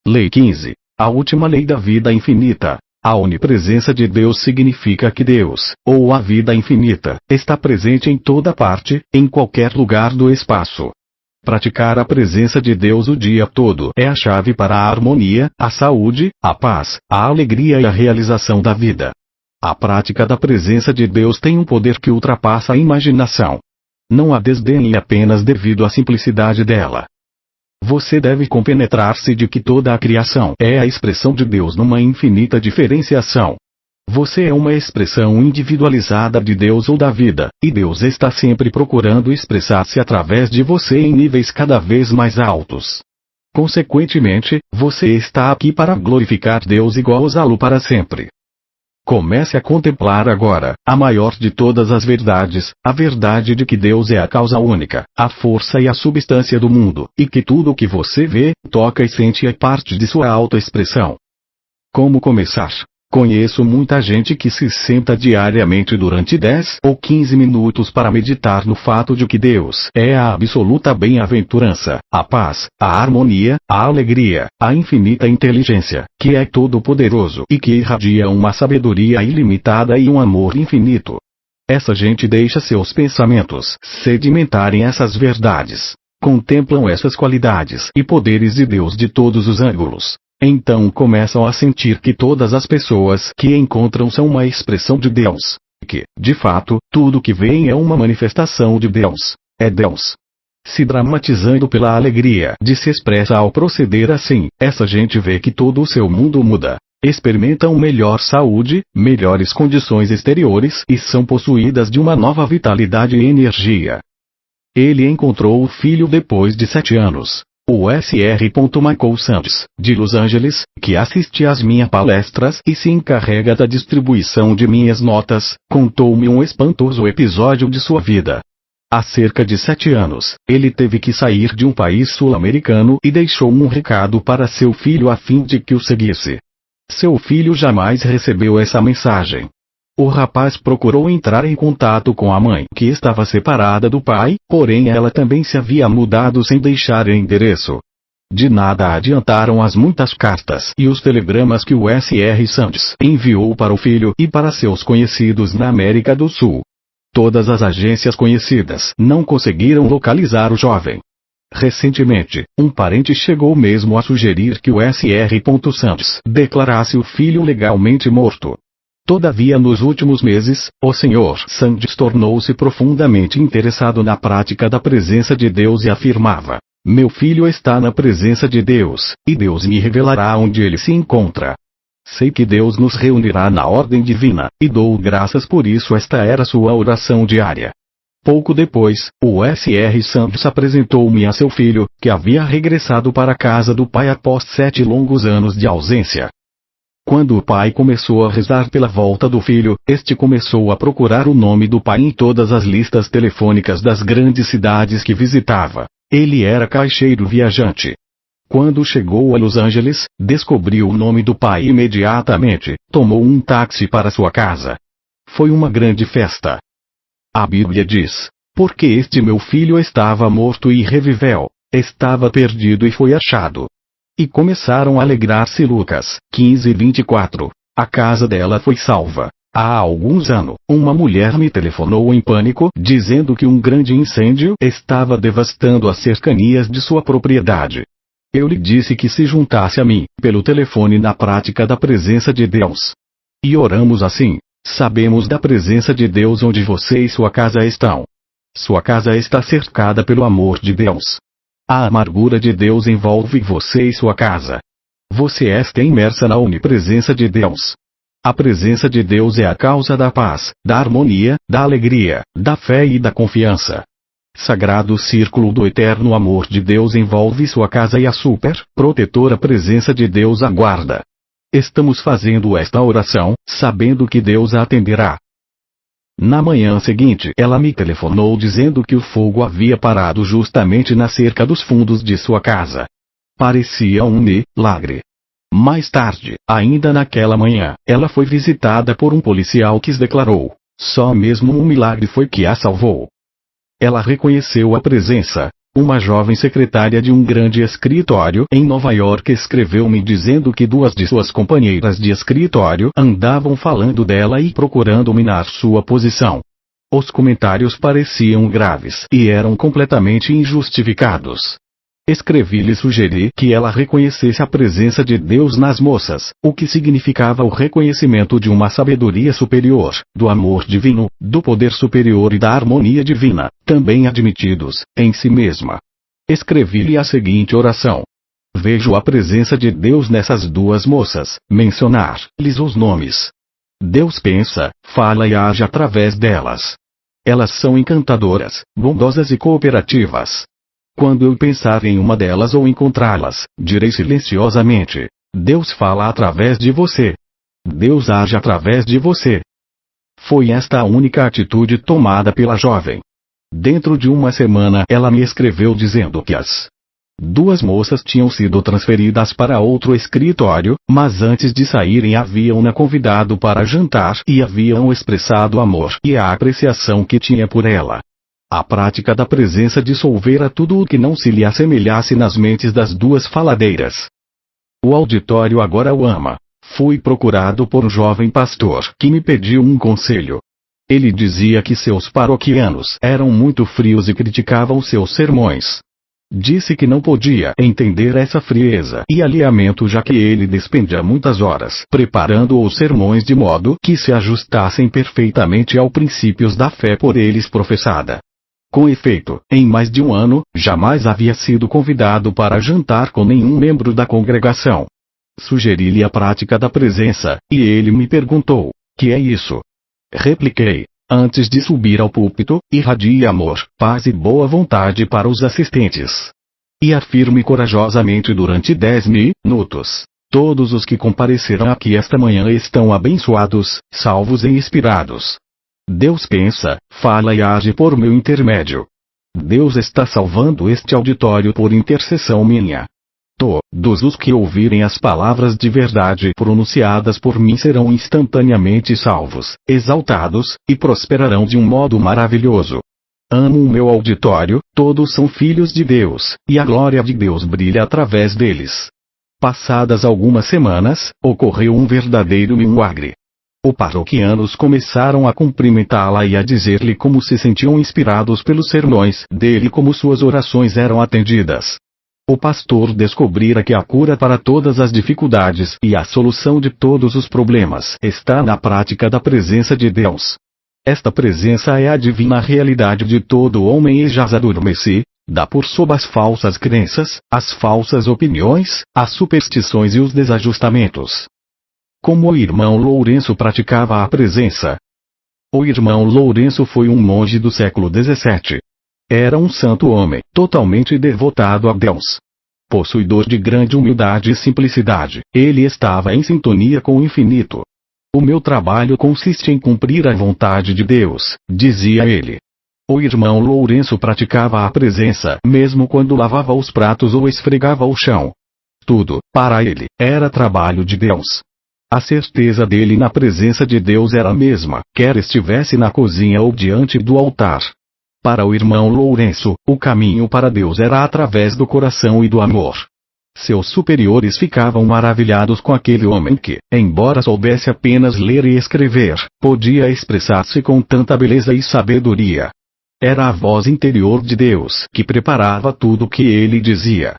Lei 15. A última lei da vida infinita. A onipresença de Deus significa que Deus, ou a vida infinita, está presente em toda parte, em qualquer lugar do espaço. Praticar a presença de Deus o dia todo é a chave para a harmonia, a saúde, a paz, a alegria e a realização da vida. A prática da presença de Deus tem um poder que ultrapassa a imaginação. Não a desdenhe apenas devido à simplicidade dela. Você deve compenetrar-se de que toda a criação é a expressão de Deus numa infinita diferenciação. Você é uma expressão individualizada de Deus ou da vida, e Deus está sempre procurando expressar-se através de você em níveis cada vez mais altos. Consequentemente, você está aqui para glorificar Deus e gozá-lo para sempre. Comece a contemplar agora a maior de todas as verdades, a verdade de que Deus é a causa única, a força e a substância do mundo, e que tudo o que você vê, toca e sente é parte de sua autoexpressão. Como começar? Conheço muita gente que se senta diariamente durante 10 ou 15 minutos para meditar no fato de que Deus é a absoluta bem-aventurança, a paz, a harmonia, a alegria, a infinita inteligência, que é todo-poderoso e que irradia uma sabedoria ilimitada e um amor infinito. Essa gente deixa seus pensamentos sedimentarem essas verdades. Contemplam essas qualidades e poderes de Deus de todos os ângulos. Então começam a sentir que todas as pessoas que encontram são uma expressão de Deus. Que, de fato, tudo que veem é uma manifestação de Deus. É Deus. Se dramatizando pela alegria de se expressa ao proceder assim, essa gente vê que todo o seu mundo muda. Experimentam melhor saúde, melhores condições exteriores e são possuídas de uma nova vitalidade e energia. Ele encontrou o filho depois de 7 anos. O Sr. Michael Sands, de Los Angeles, que assiste às minhas palestras e se encarrega da distribuição de minhas notas, contou-me um espantoso episódio de sua vida. Há cerca de 7 anos, ele teve que sair de um país sul-americano e deixou um recado para seu filho a fim de que o seguisse. Seu filho jamais recebeu essa mensagem. O rapaz procurou entrar em contato com a mãe, que estava separada do pai, porém ela também se havia mudado sem deixar endereço. De nada adiantaram as muitas cartas e os telegramas que o Sr. Sands enviou para o filho e para seus conhecidos na América do Sul. Todas as agências conhecidas não conseguiram localizar o jovem. Recentemente, um parente chegou mesmo a sugerir que o Sr. Sands declarasse o filho legalmente morto. Todavia nos últimos meses, o Sr. Sands tornou-se profundamente interessado na prática da presença de Deus e afirmava: meu filho está na presença de Deus, e Deus me revelará onde ele se encontra. Sei que Deus nos reunirá na ordem divina, e dou graças por isso. Esta era sua oração diária. Pouco depois, o Sr. Sands apresentou-me a seu filho, que havia regressado para a casa do pai após 7 longos anos de ausência. Quando o pai começou a rezar pela volta do filho, este começou a procurar o nome do pai em todas as listas telefônicas das grandes cidades que visitava. Ele era caixeiro viajante. Quando chegou a Los Angeles, descobriu o nome do pai imediatamente, tomou um táxi para sua casa. Foi uma grande festa. A Bíblia diz: porque este meu filho estava morto e reviveu, estava perdido e foi achado. E começaram a alegrar-se. Lucas 15:24. A casa dela foi salva. Há alguns anos, uma mulher me telefonou em pânico, dizendo que um grande incêndio estava devastando as cercanias de sua propriedade. Eu lhe disse que se juntasse a mim, pelo telefone na prática da presença de Deus. E oramos assim. Sabemos da presença de Deus onde você e sua casa estão. Sua casa está cercada pelo amor de Deus. A amargura de Deus envolve você e sua casa. Você está imersa na onipresença de Deus. A presença de Deus é a causa da paz, da harmonia, da alegria, da fé e da confiança. Sagrado círculo do eterno amor de Deus envolve sua casa e a super, protetora presença de Deus aguarda. Estamos fazendo esta oração, sabendo que Deus a atenderá. Na manhã seguinte, ela me telefonou dizendo que o fogo havia parado justamente na cerca dos fundos de sua casa. Parecia um milagre. Mais tarde, ainda naquela manhã, ela foi visitada por um policial que declarou: só mesmo um milagre foi que a salvou. Ela reconheceu a presença. Uma jovem secretária de um grande escritório em Nova York escreveu-me dizendo que duas de suas companheiras de escritório andavam falando dela e procurando minar sua posição. Os comentários pareciam graves e eram completamente injustificados. Escrevi-lhe e sugeri que ela reconhecesse a presença de Deus nas moças, o que significava o reconhecimento de uma sabedoria superior, do amor divino, do poder superior e da harmonia divina, também admitidos, em si mesma. Escrevi-lhe a seguinte oração. Vejo a presença de Deus nessas duas moças, mencionar-lhes os nomes. Deus pensa, fala e age através delas. Elas são encantadoras, bondosas e cooperativas. Quando eu pensar em uma delas ou encontrá-las, direi silenciosamente: Deus fala através de você. Deus age através de você. Foi esta a única atitude tomada pela jovem. Dentro de uma semana ela me escreveu dizendo que as duas moças tinham sido transferidas para outro escritório, mas antes de saírem haviam-na convidado para jantar e haviam expressado amor e a apreciação que tinha por ela. A prática da presença dissolvera tudo o que não se lhe assemelhasse nas mentes das duas faladeiras. O auditório agora o ama. Fui procurado por um jovem pastor que me pediu um conselho. Ele dizia que seus paroquianos eram muito frios e criticavam seus sermões. Disse que não podia entender essa frieza e alinhamento, já que ele despendia muitas horas preparando os sermões de modo que se ajustassem perfeitamente aos princípios da fé por eles professada. Com efeito, em mais de um ano, jamais havia sido convidado para jantar com nenhum membro da congregação. Sugeri-lhe a prática da presença, e ele me perguntou: que é isso? Repliquei: antes de subir ao púlpito, irradie amor, paz e boa vontade para os assistentes. E afirme corajosamente durante 10 minutos: todos os que compareceram aqui esta manhã estão abençoados, salvos e inspirados. Deus pensa, fala e age por meu intermédio. Deus está salvando este auditório por intercessão minha. Todos os que ouvirem as palavras de verdade pronunciadas por mim serão instantaneamente salvos, exaltados, e prosperarão de um modo maravilhoso. Amo o meu auditório, todos são filhos de Deus, e a glória de Deus brilha através deles. Passadas algumas semanas, ocorreu um verdadeiro milagre. Os paroquianos começaram a cumprimentá-la e a dizer-lhe como se sentiam inspirados pelos sermões dele e como suas orações eram atendidas. O pastor descobrira que a cura para todas as dificuldades e a solução de todos os problemas está na prática da presença de Deus. Esta presença é a divina realidade de todo homem e jaz adormeci, dá por sob as falsas crenças, as falsas opiniões, as superstições e os desajustamentos. Como o irmão Lourenço praticava a presença? O irmão Lourenço foi um monge do século XVII. Era um santo homem, totalmente devotado a Deus. Possuidor de grande humildade e simplicidade, ele estava em sintonia com o infinito. O meu trabalho consiste em cumprir a vontade de Deus, dizia ele. O irmão Lourenço praticava a presença mesmo quando lavava os pratos ou esfregava o chão. Tudo, para ele, era trabalho de Deus. A certeza dele na presença de Deus era a mesma, quer estivesse na cozinha ou diante do altar. Para o irmão Lourenço, o caminho para Deus era através do coração e do amor. Seus superiores ficavam maravilhados com aquele homem que, embora soubesse apenas ler e escrever, podia expressar-se com tanta beleza e sabedoria. Era a voz interior de Deus que preparava tudo o que ele dizia.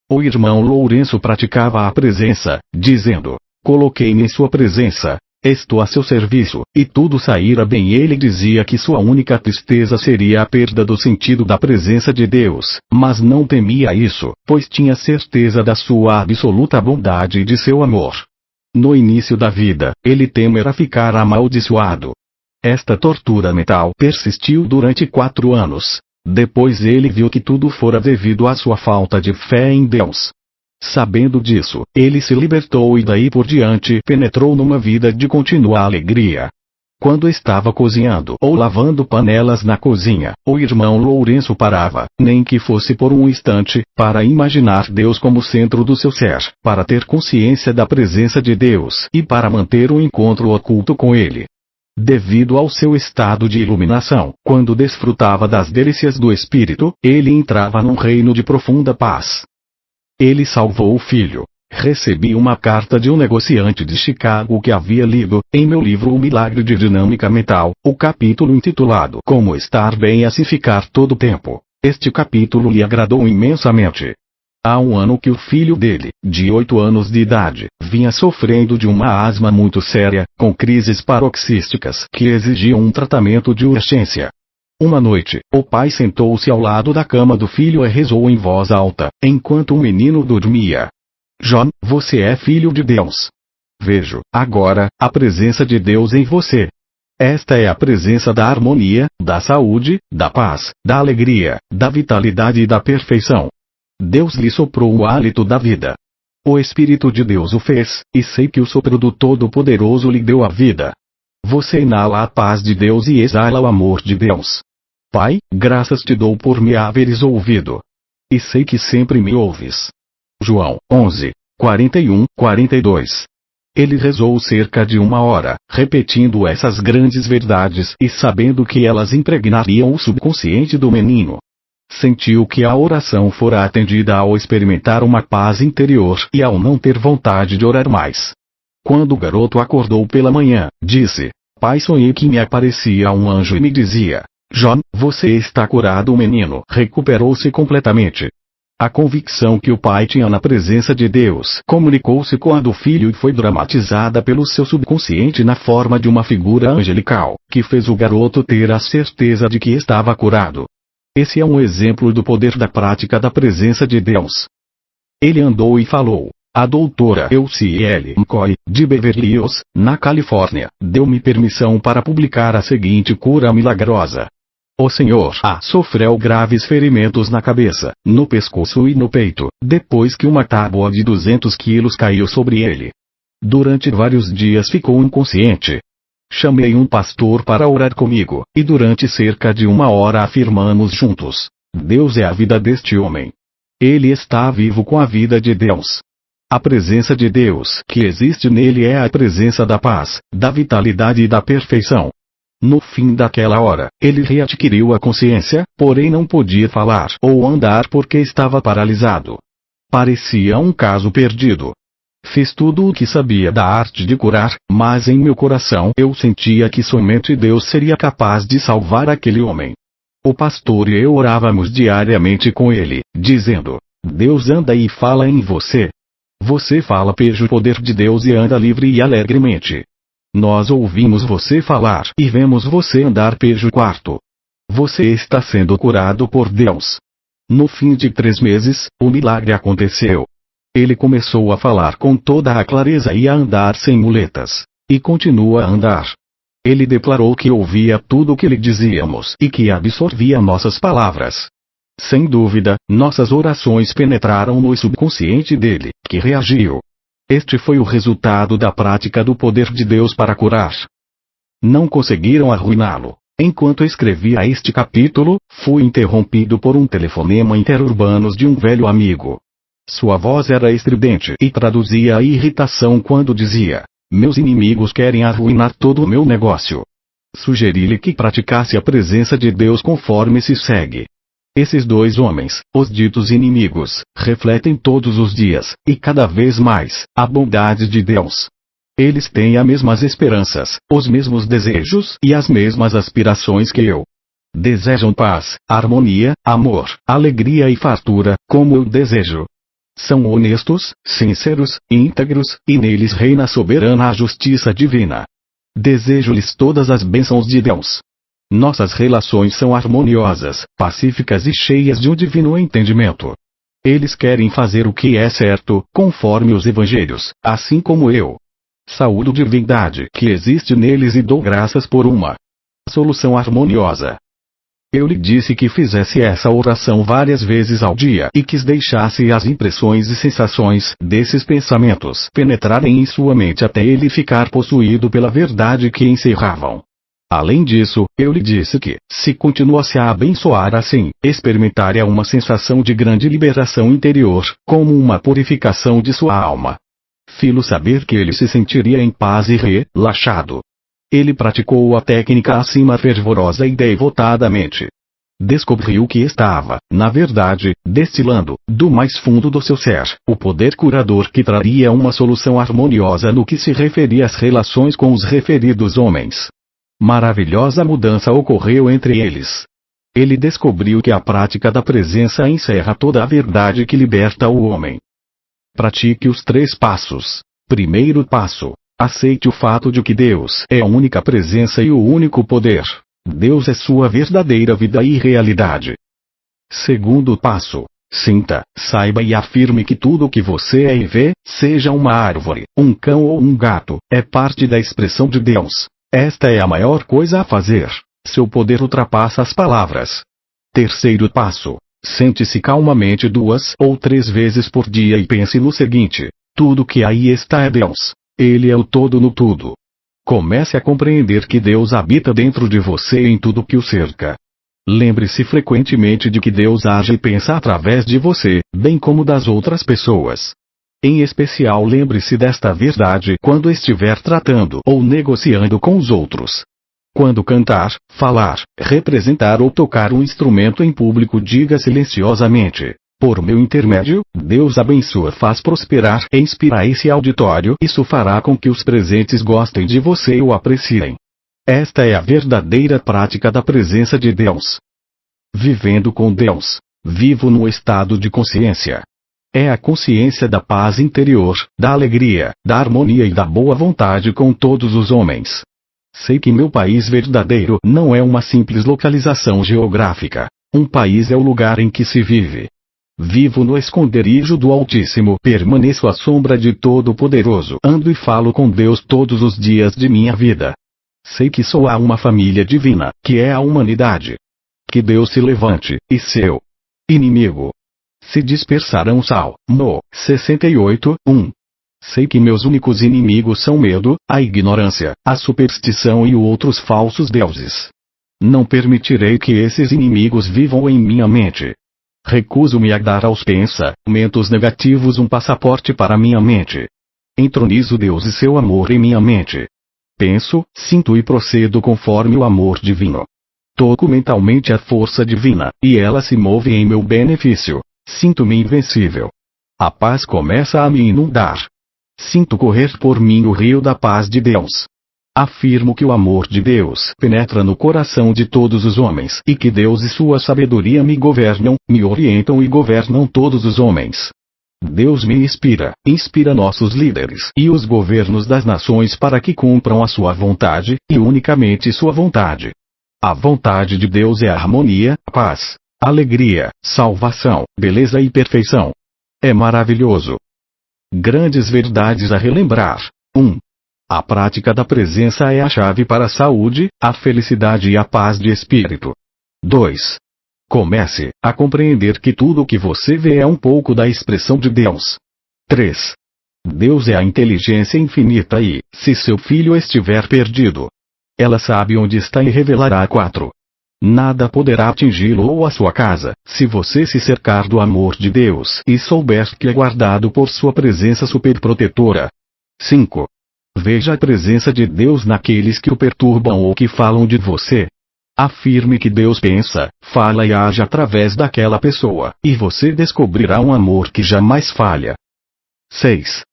O irmão Lourenço praticava a presença, dizendo: coloquei-me em sua presença, estou a seu serviço, e tudo saíra bem. Ele dizia que sua única tristeza seria a perda do sentido da presença de Deus, mas não temia isso, pois tinha certeza da sua absoluta bondade e de seu amor. No início da vida, ele temera ficar amaldiçoado. Esta tortura mental persistiu durante 4 anos. Depois ele viu que tudo fora devido à sua falta de fé em Deus. Sabendo disso, ele se libertou e daí por diante penetrou numa vida de contínua alegria. Quando estava cozinhando ou lavando panelas na cozinha, o irmão Lourenço parava, nem que fosse por um instante, para imaginar Deus como centro do seu ser, para ter consciência da presença de Deus e para manter um encontro oculto com Ele. Devido ao seu estado de iluminação, quando desfrutava das delícias do Espírito, ele entrava num reino de profunda paz. Ele salvou o filho. Recebi uma carta de um negociante de Chicago que havia lido, em meu livro O Milagre de Dinâmica Mental, o capítulo intitulado Como Estar Bem e Assim Ficar Todo o Tempo. Este capítulo lhe agradou imensamente. Há um ano que o filho dele, de 8 anos de idade, vinha sofrendo de uma asma muito séria, com crises paroxísticas que exigiam um tratamento de urgência. Uma noite, o pai sentou-se ao lado da cama do filho e rezou em voz alta, enquanto o menino dormia. John, você é filho de Deus. Vejo, agora, a presença de Deus em você. Esta é a presença da harmonia, da saúde, da paz, da alegria, da vitalidade e da perfeição. Deus lhe soprou o hálito da vida. O Espírito de Deus o fez, e sei que o sopro do Todo-Poderoso lhe deu a vida. Você inala a paz de Deus e exala o amor de Deus. Pai, graças te dou por me haveres ouvido. E sei que sempre me ouves. João 11, 41-42. Ele rezou cerca de 1 hora, repetindo essas grandes verdades e sabendo que elas impregnariam o subconsciente do menino. Sentiu que a oração fora atendida ao experimentar uma paz interior e ao não ter vontade de orar mais. Quando o garoto acordou pela manhã, disse: Pai, sonhei que me aparecia um anjo e me dizia: John, você está curado. O menino recuperou-se completamente. A convicção que o pai tinha na presença de Deus comunicou-se com a do filho e foi dramatizada pelo seu subconsciente na forma de uma figura angelical, que fez o garoto ter a certeza de que estava curado. Esse é um exemplo do poder da prática da presença de Deus. Ele andou e falou. A doutora Elsie L. McCoy, de Beverly Hills, na Califórnia, deu-me permissão para publicar a seguinte cura milagrosa. O senhor A sofreu graves ferimentos na cabeça, no pescoço e no peito, depois que uma tábua de 200 quilos caiu sobre ele. Durante vários dias ficou inconsciente. Chamei um pastor para orar comigo, e durante cerca de 1 hora afirmamos juntos: Deus é a vida deste homem. Ele está vivo com a vida de Deus. A presença de Deus que existe nele é a presença da paz, da vitalidade e da perfeição. No fim daquela hora, ele readquiriu a consciência, porém não podia falar ou andar porque estava paralisado. Parecia um caso perdido. Fiz tudo o que sabia da arte de curar, mas em meu coração eu sentia que somente Deus seria capaz de salvar aquele homem. O pastor e eu orávamos diariamente com ele, dizendo: Deus anda e fala em você. Você fala pelo poder de Deus e anda livre e alegremente. Nós ouvimos você falar e vemos você andar pelo quarto. Você está sendo curado por Deus. No fim de 3 meses, o milagre aconteceu. Ele começou a falar com toda a clareza e a andar sem muletas. E continua a andar. Ele declarou que ouvia tudo o que lhe dizíamos e que absorvia nossas palavras. Sem dúvida, nossas orações penetraram no subconsciente dele, que reagiu. Este foi o resultado da prática do poder de Deus para curar. Não conseguiram arruiná-lo. Enquanto escrevia este capítulo, fui interrompido por um telefonema interurbanos de um velho amigo. Sua voz era estridente e traduzia a irritação quando dizia: Meus inimigos querem arruinar todo o meu negócio. Sugeri-lhe que praticasse a presença de Deus conforme se segue. Esses dois homens, os ditos inimigos, refletem todos os dias, e cada vez mais, a bondade de Deus. Eles têm as mesmas esperanças, os mesmos desejos e as mesmas aspirações que eu. Desejam paz, harmonia, amor, alegria e fartura, como eu desejo. São honestos, sinceros, íntegros, e neles reina soberana a justiça divina. Desejo-lhes todas as bênçãos de Deus. Nossas relações são harmoniosas, pacíficas e cheias de um divino entendimento. Eles querem fazer o que é certo, conforme os evangelhos, assim como eu. Saúdo a divindade que existe neles e dou graças por uma solução harmoniosa. Eu lhe disse que fizesse essa oração várias vezes ao dia e que deixasse as impressões e sensações desses pensamentos penetrarem em sua mente até ele ficar possuído pela verdade que encerravam. Além disso, eu lhe disse que, se continuasse a abençoar assim, experimentaria uma sensação de grande liberação interior, como uma purificação de sua alma. Filo saber que ele se sentiria em paz e relaxado. Ele praticou a técnica acima fervorosa e devotadamente. Descobriu que estava, na verdade, destilando, do mais fundo do seu ser, o poder curador que traria uma solução harmoniosa no que se referia às relações com os referidos homens. Maravilhosa mudança ocorreu entre eles. Ele descobriu que a prática da presença encerra toda a verdade que liberta o homem. Pratique os 3 passos. Primeiro passo. Aceite o fato de que Deus é a única presença e o único poder. Deus é sua verdadeira vida e realidade. Segundo passo. Sinta, saiba e afirme que tudo o que você é e vê, seja uma árvore, um cão ou um gato, é parte da expressão de Deus. Esta é a maior coisa a fazer. Seu poder ultrapassa as palavras. Terceiro passo. Sente-se calmamente 2 ou 3 vezes por dia e pense no seguinte: tudo que aí está é Deus. Ele é o todo no tudo. Comece a compreender que Deus habita dentro de você e em tudo que o cerca. Lembre-se frequentemente de que Deus age e pensa através de você, bem como das outras pessoas. Em especial, lembre-se desta verdade quando estiver tratando ou negociando com os outros. Quando cantar, falar, representar ou tocar um instrumento em público, diga silenciosamente: por meu intermédio, Deus abençoa, faz prosperar e inspira esse auditório. Isso fará com que os presentes gostem de você e o apreciem. Esta é a verdadeira prática da presença de Deus. Vivendo com Deus. Vivo no estado de consciência. É a consciência da paz interior, da alegria, da harmonia e da boa vontade com todos os homens. Sei que meu país verdadeiro não é uma simples localização geográfica. Um país é o lugar em que se vive. Vivo no esconderijo do Altíssimo, permaneço à sombra de Todo-Poderoso, ando e falo com Deus todos os dias de minha vida. Sei que sou uma família divina, que é a humanidade. Que Deus se levante, e seu inimigo se dispersarão. Salmo 68, 1. Sei que meus únicos inimigos são medo, a ignorância, a superstição e outros falsos deuses. Não permitirei que esses inimigos vivam em minha mente. Recuso-me a dar aos pensamentos negativos um passaporte para minha mente. Entronizo Deus e seu amor em minha mente. Penso, sinto e procedo conforme o amor divino. Toco mentalmente a força divina, e ela se move em meu benefício. Sinto-me invencível. A paz começa a me inundar. Sinto correr por mim o rio da paz de Deus. Afirmo que o amor de Deus penetra no coração de todos os homens e que Deus e sua sabedoria me governam, me orientam e governam todos os homens. Deus me inspira nossos líderes e os governos das nações para que cumpram a sua vontade, e unicamente sua vontade. A vontade de Deus é harmonia, paz, alegria, salvação, beleza e perfeição. É maravilhoso. Grandes verdades a relembrar. 1. A prática da presença é a chave para a saúde, a felicidade e a paz de espírito. 2. Comece a compreender que tudo o que você vê é um pouco da expressão de Deus. 3. Deus é a inteligência infinita e, se seu filho estiver perdido, ela sabe onde está e revelará. 4. Nada poderá atingi-lo ou a sua casa, se você se cercar do amor de Deus e souber que é guardado por sua presença superprotetora. 5. Veja a presença de Deus naqueles que o perturbam ou que falam de você. Afirme que Deus pensa, fala e age através daquela pessoa, e você descobrirá um amor que jamais falha. 6.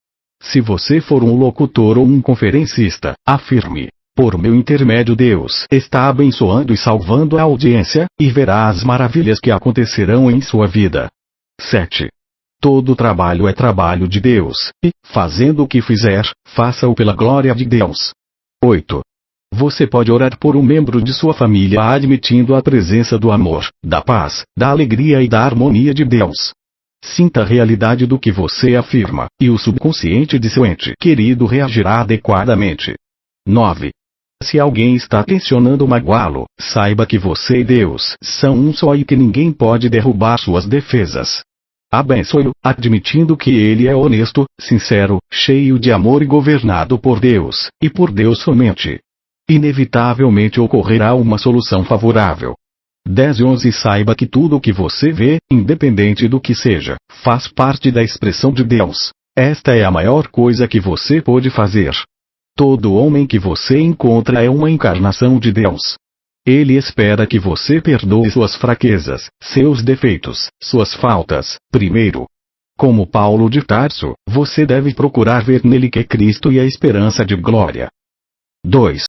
Se você for um locutor ou um conferencista, afirme: por meu intermédio Deus está abençoando e salvando a audiência, e verá as maravilhas que acontecerão em sua vida. 7. Todo trabalho é trabalho de Deus, e, fazendo o que fizer, faça-o pela glória de Deus. 8. Você pode orar por um membro de sua família admitindo a presença do amor, da paz, da alegria e da harmonia de Deus. Sinta a realidade do que você afirma, e o subconsciente de seu ente querido reagirá adequadamente. 9. Se alguém está tensionando magoá-lo, saiba que você e Deus são um só e que ninguém pode derrubar suas defesas. Abençoe-o, admitindo que ele é honesto, sincero, cheio de amor e governado por Deus, e por Deus somente. Inevitavelmente ocorrerá uma solução favorável. 10 e 11 Saiba que tudo o que você vê, independente do que seja, faz parte da expressão de Deus. Esta é a maior coisa que você pode fazer. Todo homem que você encontra é uma encarnação de Deus. Ele espera que você perdoe suas fraquezas, seus defeitos, suas faltas, primeiro. Como Paulo de Tarso, você deve procurar ver nele que é Cristo e a esperança de glória. 2.